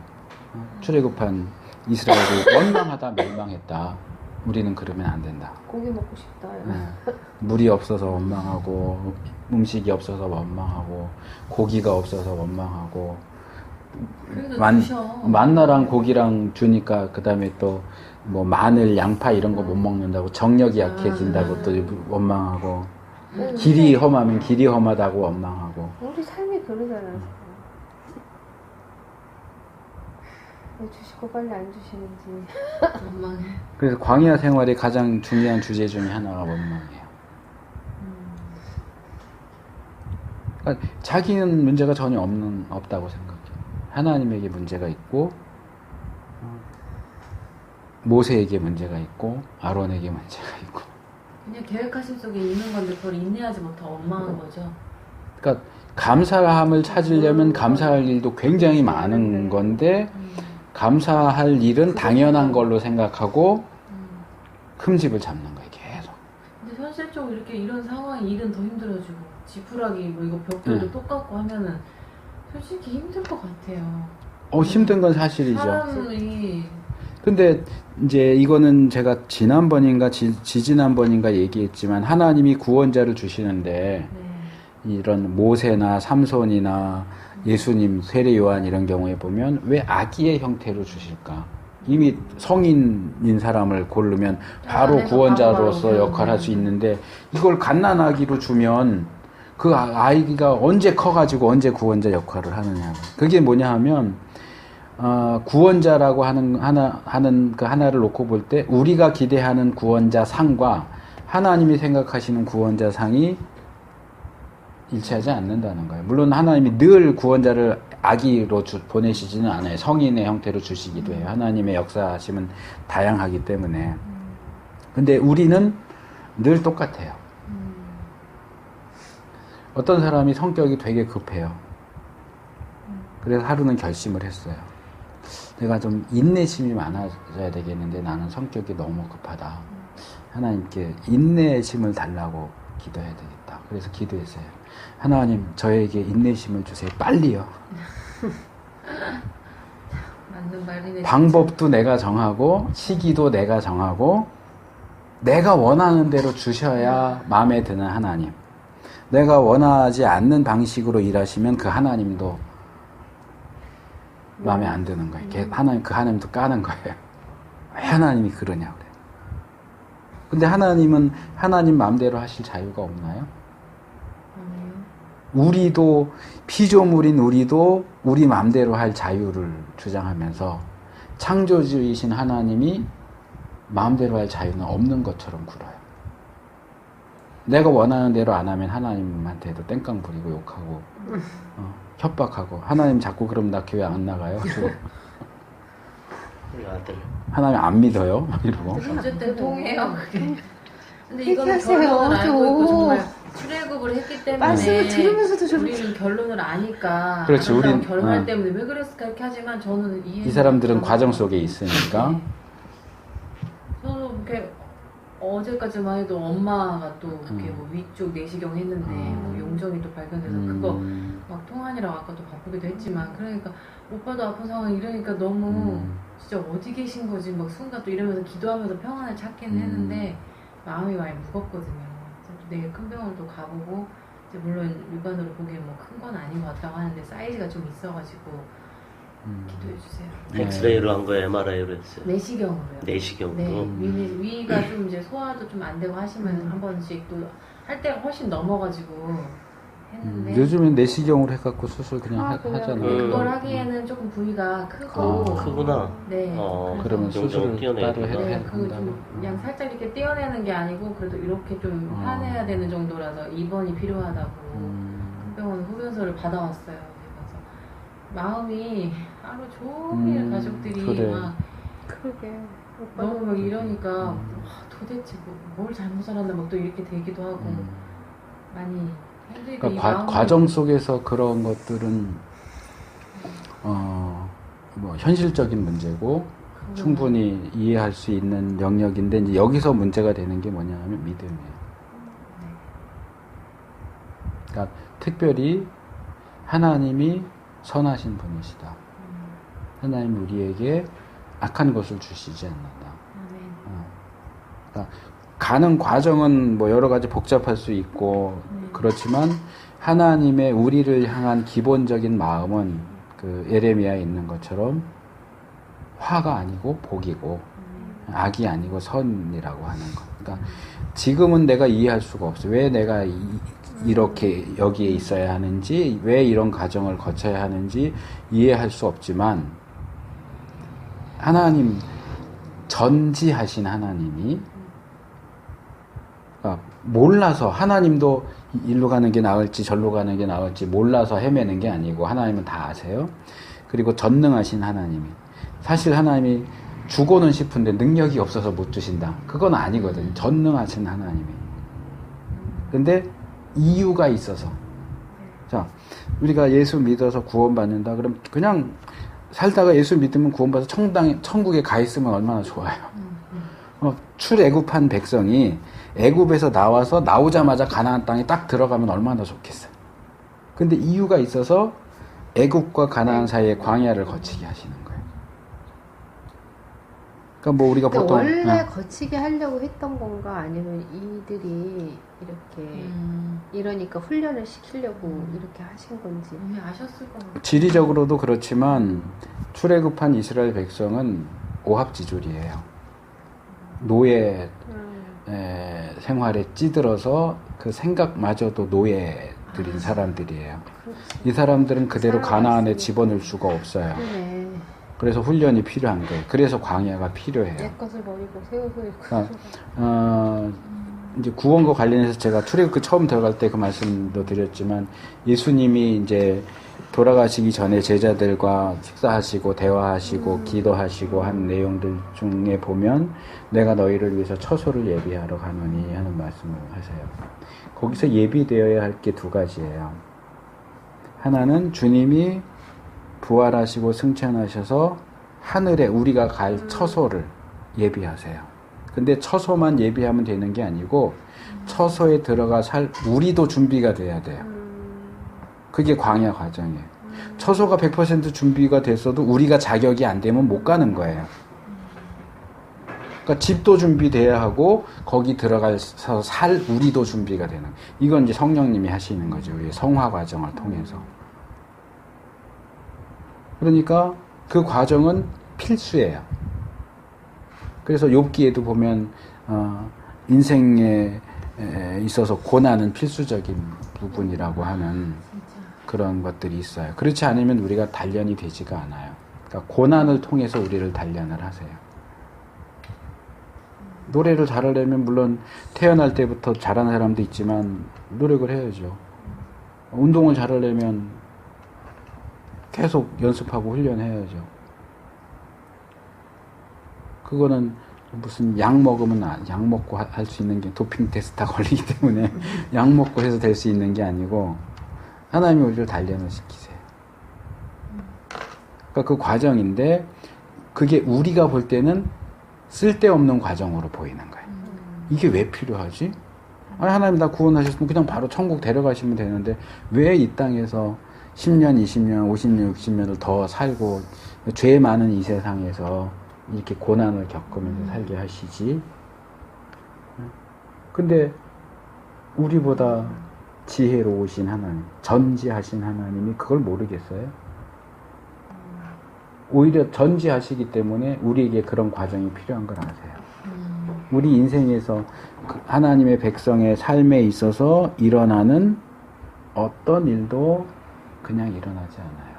출애굽한 이스라엘이 원망하다 멸망했다. 우리는 그러면 안 된다. 고기 먹고 싶다. 물이 없어서 원망하고 음식이 없어서 원망하고 고기가 없어서 원망하고 만나랑 고기랑 주니까 그 다음에 또 뭐 마늘, 양파 이런 거 못 먹는다고 정력이 약해진다고 또 원망하고 길이 험하면 길이 험하다고 원망하고. 우리 삶이 그러잖아요. 왜 주시고 빨리 안 주시는지. 원망해. 그래서 광야 생활의 가장 중요한 주제 중에 하나가 원망이에요. 그러니까 자기는 문제가 전혀 없다고 생각해요. 하나님에게 문제가 있고 모세에게 문제가 있고 아론에게 문제가 있고. 그냥 계획하신 속에 있는 건데 그걸 인내하지 못하고 원망한 거죠. 그러니까 감사함을 찾으려면 감사할 일도 굉장히 많은 건데 감사할 일은 당연한 걸로 생각하고 흠집을 잡는 거예요, 계속. 근데 현실적으로 이렇게 이런 상황이 일은 더 힘들어지고 지푸라기 뭐 이거 벽돌도 똑같고 하면은 솔직히 힘들 것 같아요. 힘든 건 사실이죠. 사람이 근데 이제 이거는 제가 지난번인가 지지난번인가 얘기했지만 하나님이 구원자를 주시는데 이런 모세나 삼손이나 예수님, 세례 요한 이런 경우에 보면 왜 아기의 형태로 주실까? 이미 성인인 사람을 고르면 바로 구원자로서 역할을 할 수 있는데 이걸 갓난아기로 주면 그 아이가 언제 커가지고 언제 구원자 역할을 하느냐. 그게 뭐냐 하면 구원자라고 하는 그 하나를 놓고 볼 때 우리가 기대하는 구원자 상과 하나님이 생각하시는 구원자 상이 일치하지 않는다는 거예요. 물론 하나님이 늘 구원자를 아기로 보내시지는 않아요. 성인의 형태로 주시기도 해요. 하나님의 역사하심은 다양하기 때문에. 근데 우리는 늘 똑같아요. 어떤 사람이 성격이 되게 급해요. 그래서 하루는 결심을 했어요. 내가 좀 인내심이 많아져야 되겠는데 나는 성격이 너무 급하다. 하나님께 인내심을 달라고 기도해야 되겠다. 그래서 기도했어요. 하나님, 저에게 인내심을 주세요. 빨리요. 맞는 말이네. 방법도 내가 정하고 시기도 내가 정하고 내가 원하는 대로 주셔야 마음에 드는 하나님. 내가 원하지 않는 방식으로 일하시면 그 하나님도 마음에 안 드는 거예요. 그 하나님도 까는 거예요. 왜 하나님이 그러냐 그래요. 근데 하나님은 하나님 마음대로 하실 자유가 없나요? 우리도 피조물인 우리도 우리 마음대로 할 자유를 주장하면서 창조주이신 하나님이 마음대로 할 자유는 없는 것처럼 굴어요. 내가 원하는 대로 안 하면 하나님한테도 땡깡 부리고 욕하고 협박하고 하나님 자꾸 그럼 나 교회 안 나가요? 우리 아들 하나님 안 믿어요? 이러고. 어쨌든 통해요. 그게. 근데 이렇게 이거는 하세요, 결론을 알고 있고 좀. 정말 학습을 했기 때문에 말씀을 들으면서도 저렇게 우리는 결론을 아니까 그렇지, 아름다운 우린- 결말 어. 때문에 왜 그랬을까 이렇게 하지만 저는 이해. 이 사람들은 과정 속에 있으니까. 네. 저는 이렇게 어제까지만 해도 엄마가 또 이렇게 뭐 위쪽 내시경 했는데 뭐 용종이 또 발견돼서 그거 막 통환이라고 아까 또 바쁘기도 했지만 그러니까 오빠도 아픈 상황 이러니까 너무 진짜 어디 계신 거지 막 순간 또 이러면서 기도하면서 평안을 찾기는 했는데 마음이 많이 무겁거든요. 그래서 또 내일 큰 병원도 가보고 이제 물론 육안으로 보기엔 뭐 큰 건 아닌 것 같다고 하는데 사이즈가 좀 있어가지고 기도해 주세요. 엑스레이로 한 거예요? MRI로 했어요? 내시경으로요. 내시경으로? 네, 위가 좀 이제 소화도 좀 안 되고 하시면 한 번씩 또 할 때가 훨씬 넘어가지고 했는데 요즘엔 내시경으로 해갖고 수술 그냥 그래요? 하잖아요. 근데 그걸 하기에는 조금 부위가 크고 크구나. 네. 그러면 그래서 수술을 띄어내야 따로 되구나. 해야 네, 그거 한다고. 좀 그냥 살짝 이렇게 떼어내는 게 아니고 그래도 이렇게 좀 파내야 되는 정도라서 입원이 필요하다고 큰 병원 흡연서를 받아왔어요. 그래서 마음이 하루 종일 가족들이 그래. 막 그러게. 너무 막 이러니까 와, 도대체 뭘 잘못 살았나 막 또 이렇게 되기도 하고 많이 힘들게 그러니까 과정 속에서 그런 것들은 뭐 현실적인 문제고 충분히 이해할 수 있는 영역인데 이제 여기서 문제가 되는 게 뭐냐면 믿음이에요. 그러니까 특별히 하나님이 선하신 분이시다. 하나님 우리에게 악한 것을 주시지 않는다. 그러니까 가는 과정은 뭐 여러 가지 복잡할 수 있고 그렇지만 하나님의 우리를 향한 기본적인 마음은 그 예레미야에 있는 것처럼 화가 아니고 복이고 악이 아니고 선이라고 하는 것. 그러니까 지금은 내가 이해할 수가 없어. 왜 내가 이렇게 여기에 있어야 하는지, 왜 이런 과정을 거쳐야 하는지 이해할 수 없지만 하나님 전지하신 하나님이 그러니까 몰라서 하나님도 일로 가는 게 나을지 절로 가는 게 나을지 몰라서 헤매는 게 아니고 하나님은 다 아세요. 그리고 전능하신 하나님이 사실 하나님이 주고는 싶은데 능력이 없어서 못 주신다. 그건 아니거든. 전능하신 하나님이. 근데 이유가 있어서. 자, 우리가 예수 믿어서 구원받는다. 그럼 그냥 살다가 예수 믿으면 구원받아서 천국에 가 있으면 얼마나 좋아요. 출애굽한 백성이 애굽에서 나와서 나오자마자 가나안 땅에 딱 들어가면 얼마나 좋겠어요. 근데 이유가 있어서 애굽과 가나안 사이에 광야를 거치게 하시는 거예요. 그러니까 뭐 우리가 보통 원래 거치게 하려고 했던 건가 아니면 이들이 이렇게 이러니까 훈련을 시키려고 이렇게 하신 건지. 이미 아셨을 것 같아요. 지리적으로도 그렇지만 출애굽한 이스라엘 백성은 오합지졸이에요. 노예 생활에 찌들어서 그 생각마저도 노예들인 사람들이에요. 이 사람들은 그대로 가나안에 집어넣을 수가 없어요. 그러네. 그래서 훈련이 필요한 거예요. 그래서 광야가 필요해요. 옛 것을 버리고 새 것을 입고. 그러니까 이제 구원과 관련해서 제가 출애굽 처음 들어갈 때 그 말씀도 드렸지만 예수님이 이제 돌아가시기 전에 제자들과 식사하시고 대화하시고 기도하시고 한 내용들 중에 보면 내가 너희를 위해서 처소를 예비하러 가노니 하는 말씀을 하세요. 거기서 예비되어야 할 게 두 가지예요. 하나는 주님이 부활하시고 승천하셔서 하늘에 우리가 갈 처소를 예비하세요. 근데 처소만 예비하면 되는 게 아니고 처소에 들어가 살 우리도 준비가 돼야 돼요. 그게 광야 과정이에요. 처소가 100% 준비가 됐어도 우리가 자격이 안 되면 못 가는 거예요. 그러니까 집도 준비돼야 하고 거기 들어가서 살 우리도 준비가 되는. 이건 이제 성령님이 하시는 거죠. 우리 성화 과정을 통해서. 그러니까 그 과정은 필수예요. 그래서 욥기에도 보면 인생에 있어서 고난은 필수적인 부분이라고 하는 그런 것들이 있어요. 그렇지 않으면 우리가 단련이 되지가 않아요. 그러니까 고난을 통해서 우리를 단련을 하세요. 노래를 잘하려면 물론 태어날 때부터 잘하는 사람도 있지만 노력을 해야죠. 운동을 잘하려면 계속 연습하고 훈련해야죠. 그거는 무슨 약 먹으면 약 먹고 할 수 있는 게 도핑 테스트가 걸리기 때문에 약 먹고 해서 될 수 있는 게 아니고 하나님이 우리를 단련을 시키세요. 그러니까 그 과정인데 그게 우리가 볼 때는 쓸데없는 과정으로 보이는 거예요. 이게 왜 필요하지? 아니, 하나님 나 구원하셨으면 그냥 바로 천국 데려가시면 되는데 왜 이 땅에서 10년, 20년, 50년, 60년을 더 살고 죄 많은 이 세상에서 이렇게 고난을 겪으면서 살게 하시지? 근데 우리보다 지혜로우신 하나님, 전지하신 하나님이 그걸 모르겠어요? 오히려 전지하시기 때문에 우리에게 그런 과정이 필요한 걸 아세요. 우리 인생에서 하나님의 백성의 삶에 있어서 일어나는 어떤 일도 그냥 일어나지 않아요.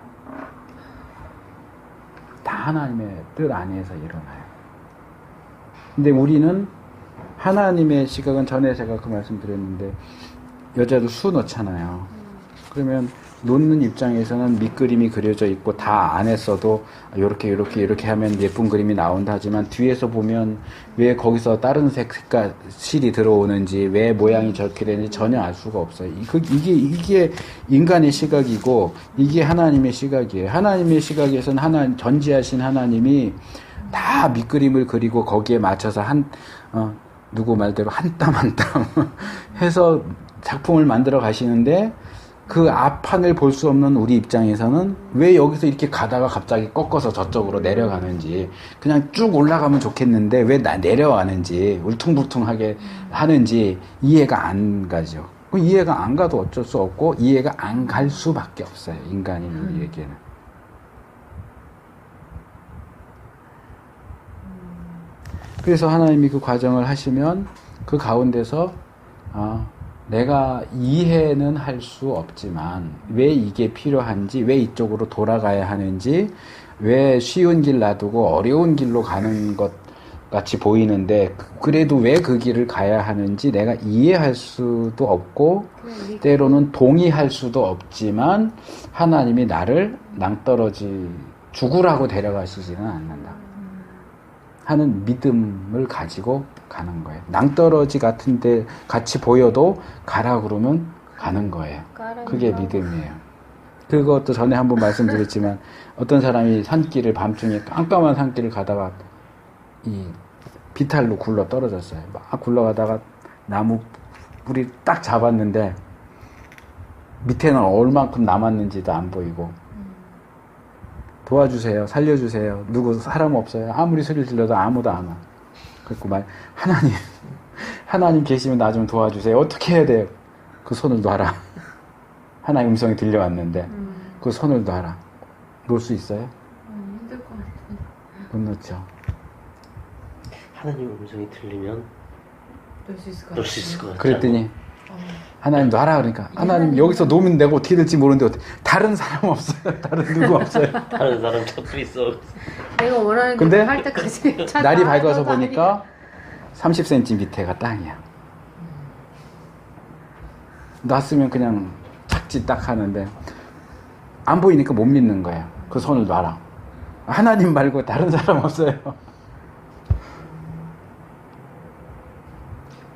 다 하나님의 뜻 안에서 일어나요. 근데 우리는 하나님의 시각은 전에 제가 그 말씀 드렸는데 여자도 수 넣잖아요. 그러면 놓는 입장에서는 밑그림이 그려져 있고 다 안 했어도 이렇게 하면 예쁜 그림이 나온다 하지만 뒤에서 보면 왜 거기서 다른 색깔 실이 들어오는지 왜 모양이 저렇게 되는지 전혀 알 수가 없어요. 이게 인간의 시각이고 이게 하나님의 시각이에요. 하나님의 시각에서는 전지하신 하나님이 다 밑그림을 그리고 거기에 맞춰서 누구 말대로 한 땀 한 땀 해서 작품을 만들어 가시는데 그 앞판을 볼 수 없는 우리 입장에서는 왜 여기서 이렇게 가다가 갑자기 꺾어서 저쪽으로 내려가는지 그냥 쭉 올라가면 좋겠는데 왜 내려가는지 울퉁불퉁하게 하는지 이해가 안 가죠. 이해가 안 가도 어쩔 수 없고 이해가 안 갈 수밖에 없어요. 인간인 우리에게는. 그래서 하나님이 그 과정을 하시면 그 가운데서 내가 이해는 할 수 없지만 왜 이게 필요한지 왜 이쪽으로 돌아가야 하는지 왜 쉬운 길 놔두고 어려운 길로 가는 것 같이 보이는데 그래도 왜 그 길을 가야 하는지 내가 이해할 수도 없고 때로는 동의할 수도 없지만 하나님이 나를 낭떠러지 죽으라고 데려가시지는 않는다 하는 믿음을 가지고 가는 거예요. 낭떠러지 같은데 같이 보여도 가라 그러면 가는 거예요. 그게 믿음이에요. 그것도 전에 한번 말씀드렸지만 어떤 사람이 산길을 밤중에 깜깜한 산길을 가다가 이 비탈로 굴러 떨어졌어요. 막 굴러가다가 나무 뿌리 딱 잡았는데 밑에는 얼만큼 남았는지도 안 보이고 도와주세요. 살려주세요. 누구 사람 없어요. 아무리 소리를 질러도 아무도 안 와. 그랬고 하나님 계시면 나 좀 도와주세요. 어떻게 해야 돼요? 그 손을 놔라. 하나님 음성이 들려왔는데 그 손을 놔라. 놓을 수 있어요? 힘들 것 같아요. 못 놓죠. 하나님 음성이 들리면 놀 수 있을 것 놀 수 있을 것 같아요. 그랬더니 하나님 놔라 그러니까 하나님 여기서 놓으면 내가 어떻게 될지 모르는데 어떻게 다른 사람 없어요. 다른 누구 없어요. 다른 사람 찾고 있어. 내가 원하는 근데 할 때까지 날이 밝아서 보니까 30cm 밑에가 땅이야. 놨으면 그냥 착지 딱 하는데 안 보이니까 못 믿는 거예요. 그 손을 놔라. 하나님 말고 다른 사람 없어요.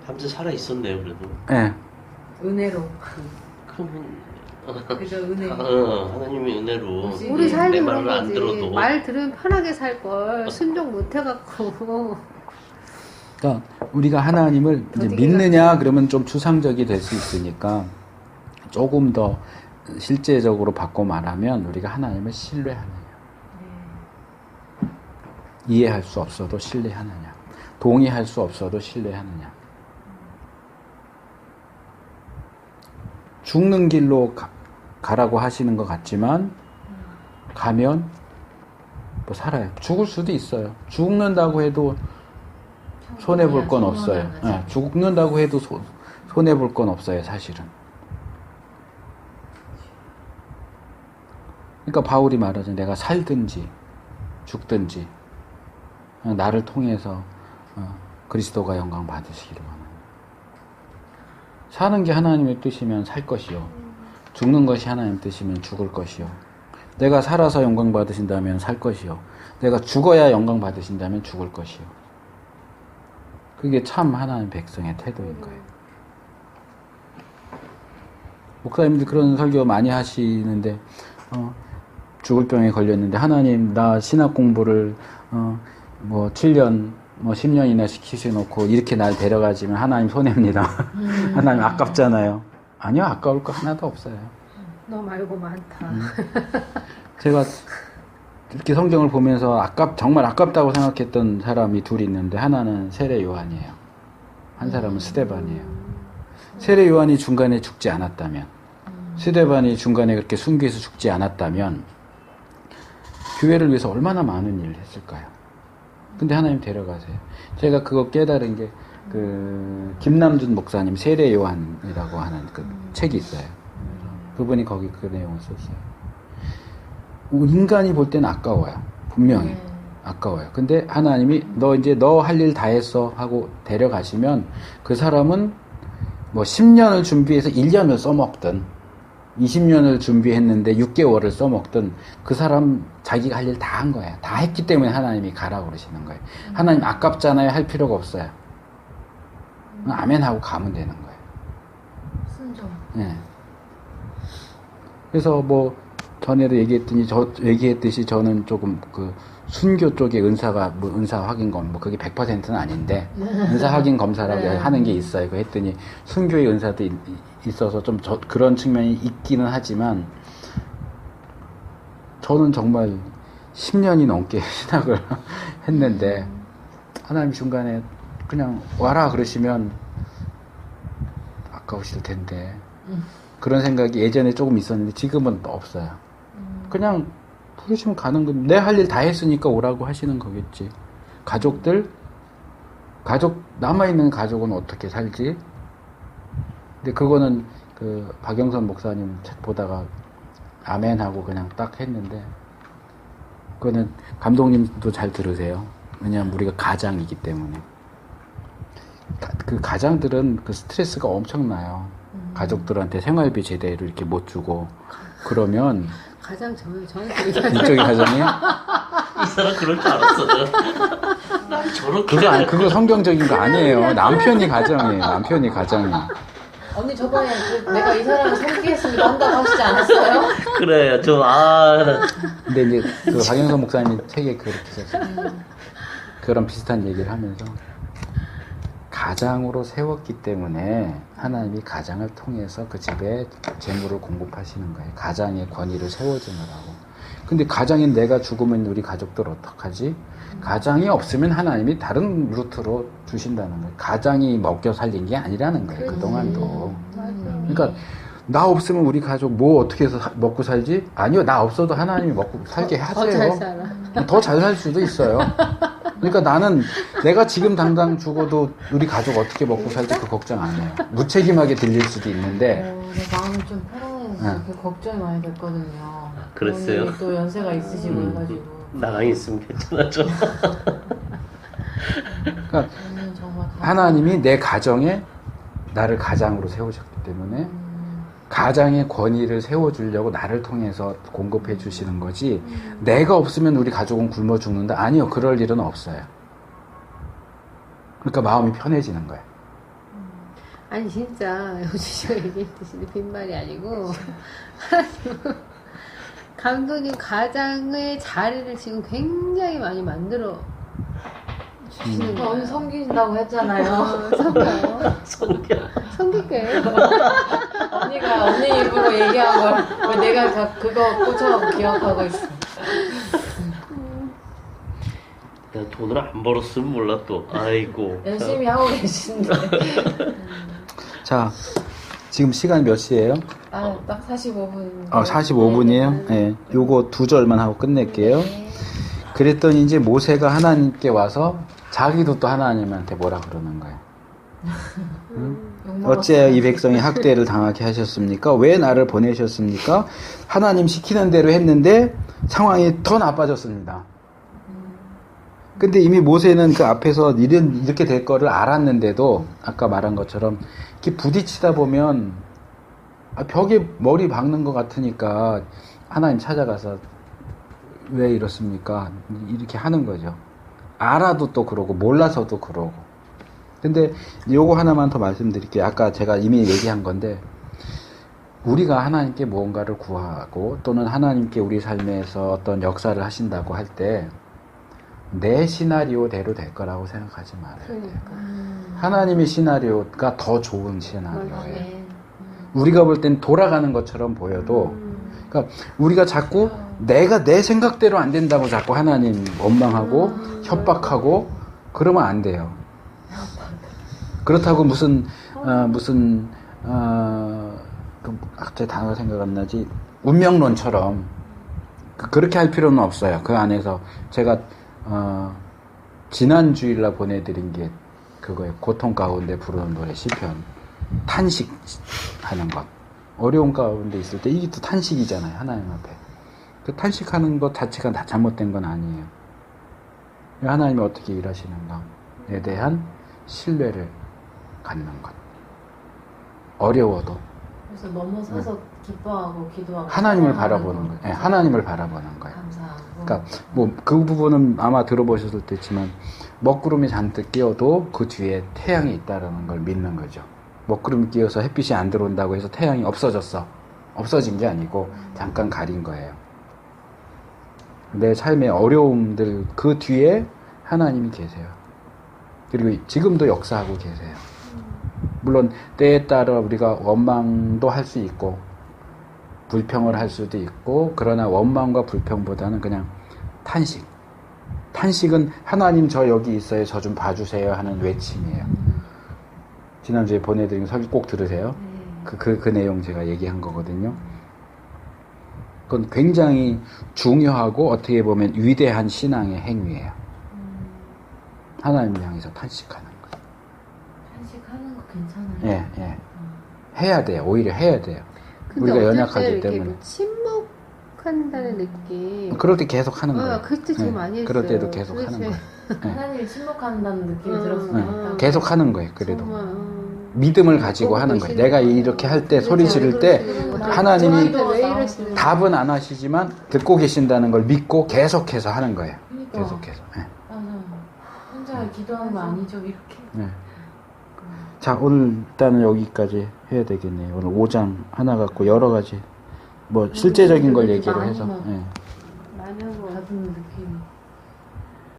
밤새 살아 있었네요, 그래도. 네. 은혜로. 그러면 그죠, 은혜. 하나님의 은혜로 우리 내 삶이 말을 그런 안 거지. 들어도 말 들으면 편하게 살 걸 순종 못 해갖고. 그러니까 우리가 하나님을 이제 믿느냐 그러면 좀 추상적이 될 수 있으니까 조금 더 실제적으로 바꿔 말하면 우리가 하나님을 신뢰하느냐, 이해할 수 없어도 신뢰하느냐, 동의할 수 없어도 신뢰하느냐. 죽는 길로 가라고 하시는 것 같지만 가면 뭐 살아요. 죽을 수도 있어요. 죽는다고 해도 손해볼 건 없어요. 네, 죽는다고 해도 손해볼 건 없어요, 사실은. 그러니까 바울이 말하죠. 내가 살든지 죽든지 나를 통해서 그리스도가 영광 받으시기를 원합니다. 사는 게 하나님의 뜻이면 살 것이요. 죽는 것이 하나님의 뜻이면 죽을 것이요. 내가 살아서 영광 받으신다면 살 것이요. 내가 죽어야 영광 받으신다면 죽을 것이요. 그게 참 하나님 백성의 태도인 거예요. 목사님들 그런 설교 많이 하시는데 죽을 병에 걸렸는데 하나님 나 신학 공부를 뭐 7년 뭐 10년이나 시키셔놓고 이렇게 날 데려가지면 하나님 손해입니다. 하나님 아깝잖아요. 아니요, 아까울 거 하나도 없어요. 너 말고 많다. 제가 이렇게 성경을 보면서 정말 아깝다고 생각했던 사람이 둘이 있는데 하나는 세례 요한이에요. 한 사람은 스데반이에요. 세례 요한이 중간에 죽지 않았다면, 스데반이 중간에 그렇게 순교해서 죽지 않았다면 교회를 위해서 얼마나 많은 일을 했을까요? 근데 하나님 데려가세요. 제가 그거 깨달은 게 김남준 목사님 세례 요한이라고 하는 그 책이 있어요. 그분이 거기 그 내용을 썼어요. 인간이 볼 때는 아까워요. 분명히 아까워요. 근데 하나님이 너 할 일 다 했어 하고 데려가시면 그 사람은 뭐 10년을 준비해서 1년을 써먹든 20년을 준비했는데 6개월을 써먹든 그 사람 자기가 할 일 다 한 거예요. 다 했기 때문에 하나님이 가라고 그러시는 거예요. 하나님 아깝잖아요 할 필요가 없어요. 아멘 하고 가면 되는 거예요. 순종. 네. 그래서 뭐 전에도 얘기했듯이 저는 조금 그 순교 쪽에 은사 확인 그게 100%는 아닌데 은사 확인 검사라고 하는 게 있어요. 그 했더니 순교의 은사도 있어서 좀 그런 측면이 있기는 하지만 저는 정말 10년이 넘게 신학을 했는데 하나님 중간에 그냥 와라 그러시면 아까우실 텐데 그런 생각이 예전에 조금 있었는데 지금은 없어요. 그냥 부르시면 가는 거. 내 할 일 다 했으니까 오라고 하시는 거겠지. 가족 남아있는 가족은 어떻게 살지? 근데 그거는 그 박영선 목사님 책 보다가 아멘 하고 그냥 딱 했는데 그거는 감독님도 잘 들으세요. 왜냐하면 우리가 가장이기 때문에 그 가장들은 그 스트레스가 엄청나요. 가족들한테 생활비 제대로 이렇게 못 주고 그러면 가장 저한테 이쪽이 가장이에요? 이 사람 그럴 줄 알았어. 난 저렇게. 그거 성경적인 거 아니에요. 남편이 가장이에요. 남편이 가장이. 언니 저번에 내가 이 사람을 섬기겠습니다 한다고 하시지 않았어요? 그래, 근데 이제 그 박영선 목사님 책에 그렇게 썼어요. 그런 비슷한 얘기를 하면서 가장으로 세웠기 때문에 하나님이 가장을 통해서 그 집에 재물을 공급하시는 거예요. 가장의 권위를 세워주느라고. 근데 가장인 내가 죽으면 우리 가족들 어떡하지? 가장이 없으면 하나님이 다른 루트로 주신다는 거예요. 가장이 먹여 살린 게 아니라는 거예요. 그동안도. 그러니까 나 없으면 우리 가족 뭐 어떻게 해서 먹고 살지? 아니요, 나 없어도 하나님이 먹고 살게 하세요. 더 잘 살아. 더 잘 살 수도 있어요. 그러니까 나는 내가 지금 당장 죽어도 우리 가족 어떻게 먹고 살지 그 걱정 안 해요. 무책임하게 들릴 수도 있는데. 마음이 좀 편안해서 그 걱정이 많이 됐거든요. 그랬어요? 언니 또 연세가 있으시고 해가지고. 나랑 있으면 괜찮아져. 그러니까 하나님이 내 가정에 나를 가장으로 세우셨기 때문에 가장의 권위를 세워주려고 나를 통해서 공급해 주시는 거지 내가 없으면 우리 가족은 굶어 죽는다? 아니요, 그럴 일은 없어요. 그러니까 마음이 편해지는 거예요. 아니 진짜 효주 씨가 얘기했듯이 빈말이 아니고 감독님 가장의 자리를 지금 굉장히 많이 만들어 주시는 거예요. 언니 섬기신다고 했잖아요. 섬길게요. 언니가 언니 입으로 얘기한 걸 왜 내가 그거 꽂혀 기억하고 있어. 내가 돈을 안 벌었으면 몰라 또. 아이고. 열심히 하고 계신데. 자, 지금 시간이 몇 시예요? 딱 45분. 45분이에요? 네. 요거 두 절만 하고 끝낼게요. 그랬더니 이제 모세가 하나님께 와서 자기도 또 하나님한테 뭐라 그러는 거예요. 어째 이 백성이 학대를 당하게 하셨습니까? 왜 나를 보내셨습니까? 하나님 시키는 대로 했는데 상황이 더 나빠졌습니다. 근데 이미 모세는 그 앞에서 이렇게 될 거를 알았는데도 아까 말한 것처럼 이렇게 부딪히다 보면 벽에 머리 박는 것 같으니까 하나님 찾아가서 왜 이렇습니까? 이렇게 하는 거죠. 알아도 또 그러고 몰라서도 그러고. 근데 요거 하나만 더 말씀드릴게요. 아까 제가 이미 얘기한 건데 우리가 하나님께 무언가를 구하고 또는 하나님께 우리 삶에서 어떤 역사를 하신다고 할 때 내 시나리오대로 될 거라고 생각하지 말아야 돼요. 그러니까. 하나님의 시나리오가 더 좋은 시나리오예요. 맞아요. 우리가 볼 땐 돌아가는 것처럼 보여도 그러니까 우리가 자꾸 내가 내 생각대로 안 된다고 자꾸 하나님 원망하고 협박하고 그러면 안 돼요. 그렇다고 제 단어가 생각 안 나지 운명론처럼 그렇게 할 필요는 없어요. 그 안에서 제가 지난 주일날 보내드린 게 그거예요. 고통 가운데 부르는 노래 시편 탄식하는 것 어려운 가운데 있을 때 이게 또 탄식이잖아요. 하나님 앞에 그 탄식하는 것 자체가 다 잘못된 건 아니에요. 하나님이 어떻게 일하시는가에 대한 신뢰를 갖는 것 어려워도 그래서 넘어서서 기뻐하고 기도하고 하나님을 사랑하는 바라보는 거. 거예요. 네, 하나님을 바라보는 거예요. 감사하고. 그러니까 뭐 그 부분은 아마 들어보셨을 때 있지만 먹구름이 잔뜩 끼어도 그 뒤에 태양이 있다라는 걸 믿는 거죠. 먹구름이 끼어서 햇빛이 안 들어온다고 해서 태양이 없어졌어. 없어진 게 아니고 잠깐 가린 거예요. 내 삶의 어려움들 그 뒤에 하나님이 계세요. 그리고 지금도 역사하고 계세요. 물론 때에 따라 우리가 원망도 할 수 있고 불평을 할 수도 있고 그러나 원망과 불평보다는 그냥 탄식. 탄식은 하나님 저 여기 있어요. 저 좀 봐주세요 하는 외침이에요. 지난주에 보내드린 설교 꼭 들으세요. 그 내용 제가 얘기한 거거든요. 그건 굉장히 중요하고 어떻게 보면 위대한 신앙의 행위예요. 하나님을 향해서 탄식하는 거예요. 탄식하는 거 괜찮아요. 예, 예. 해야 돼요. 오히려 해야 돼요. 근데 우리가 어쩔 때 연약하기 이렇게 때문에. 뭐 침묵한다는 느낌. 그럴 때 계속 하는 거예요. 그때 제일 예, 많이 했어요. 그럴 때도 계속 그게 하는 제일- 거예요. 하나님이 침묵한다는 느낌이 들었을 때 예, 계속 하는 거예요. 그래도. 정말, 믿음을 가지고 하는 거예요. 내가 이렇게 할 때 소리 지를 때 하나님이 왜 이러시는 답은 안 하시지만 듣고 계신다는 걸 믿고 계속해서 하는 거예요. 그러니까. 계속해서. 예. 맞아요. 혼자 기도하는 거 아니죠 이렇게. 네. 자, 오늘 일단은 여기까지 해야 되겠네요. 오늘 5장 하나 갖고 여러 가지 뭐 실제적인 걸 얘기를 해서. 예. 많은 거 받은 느낌이.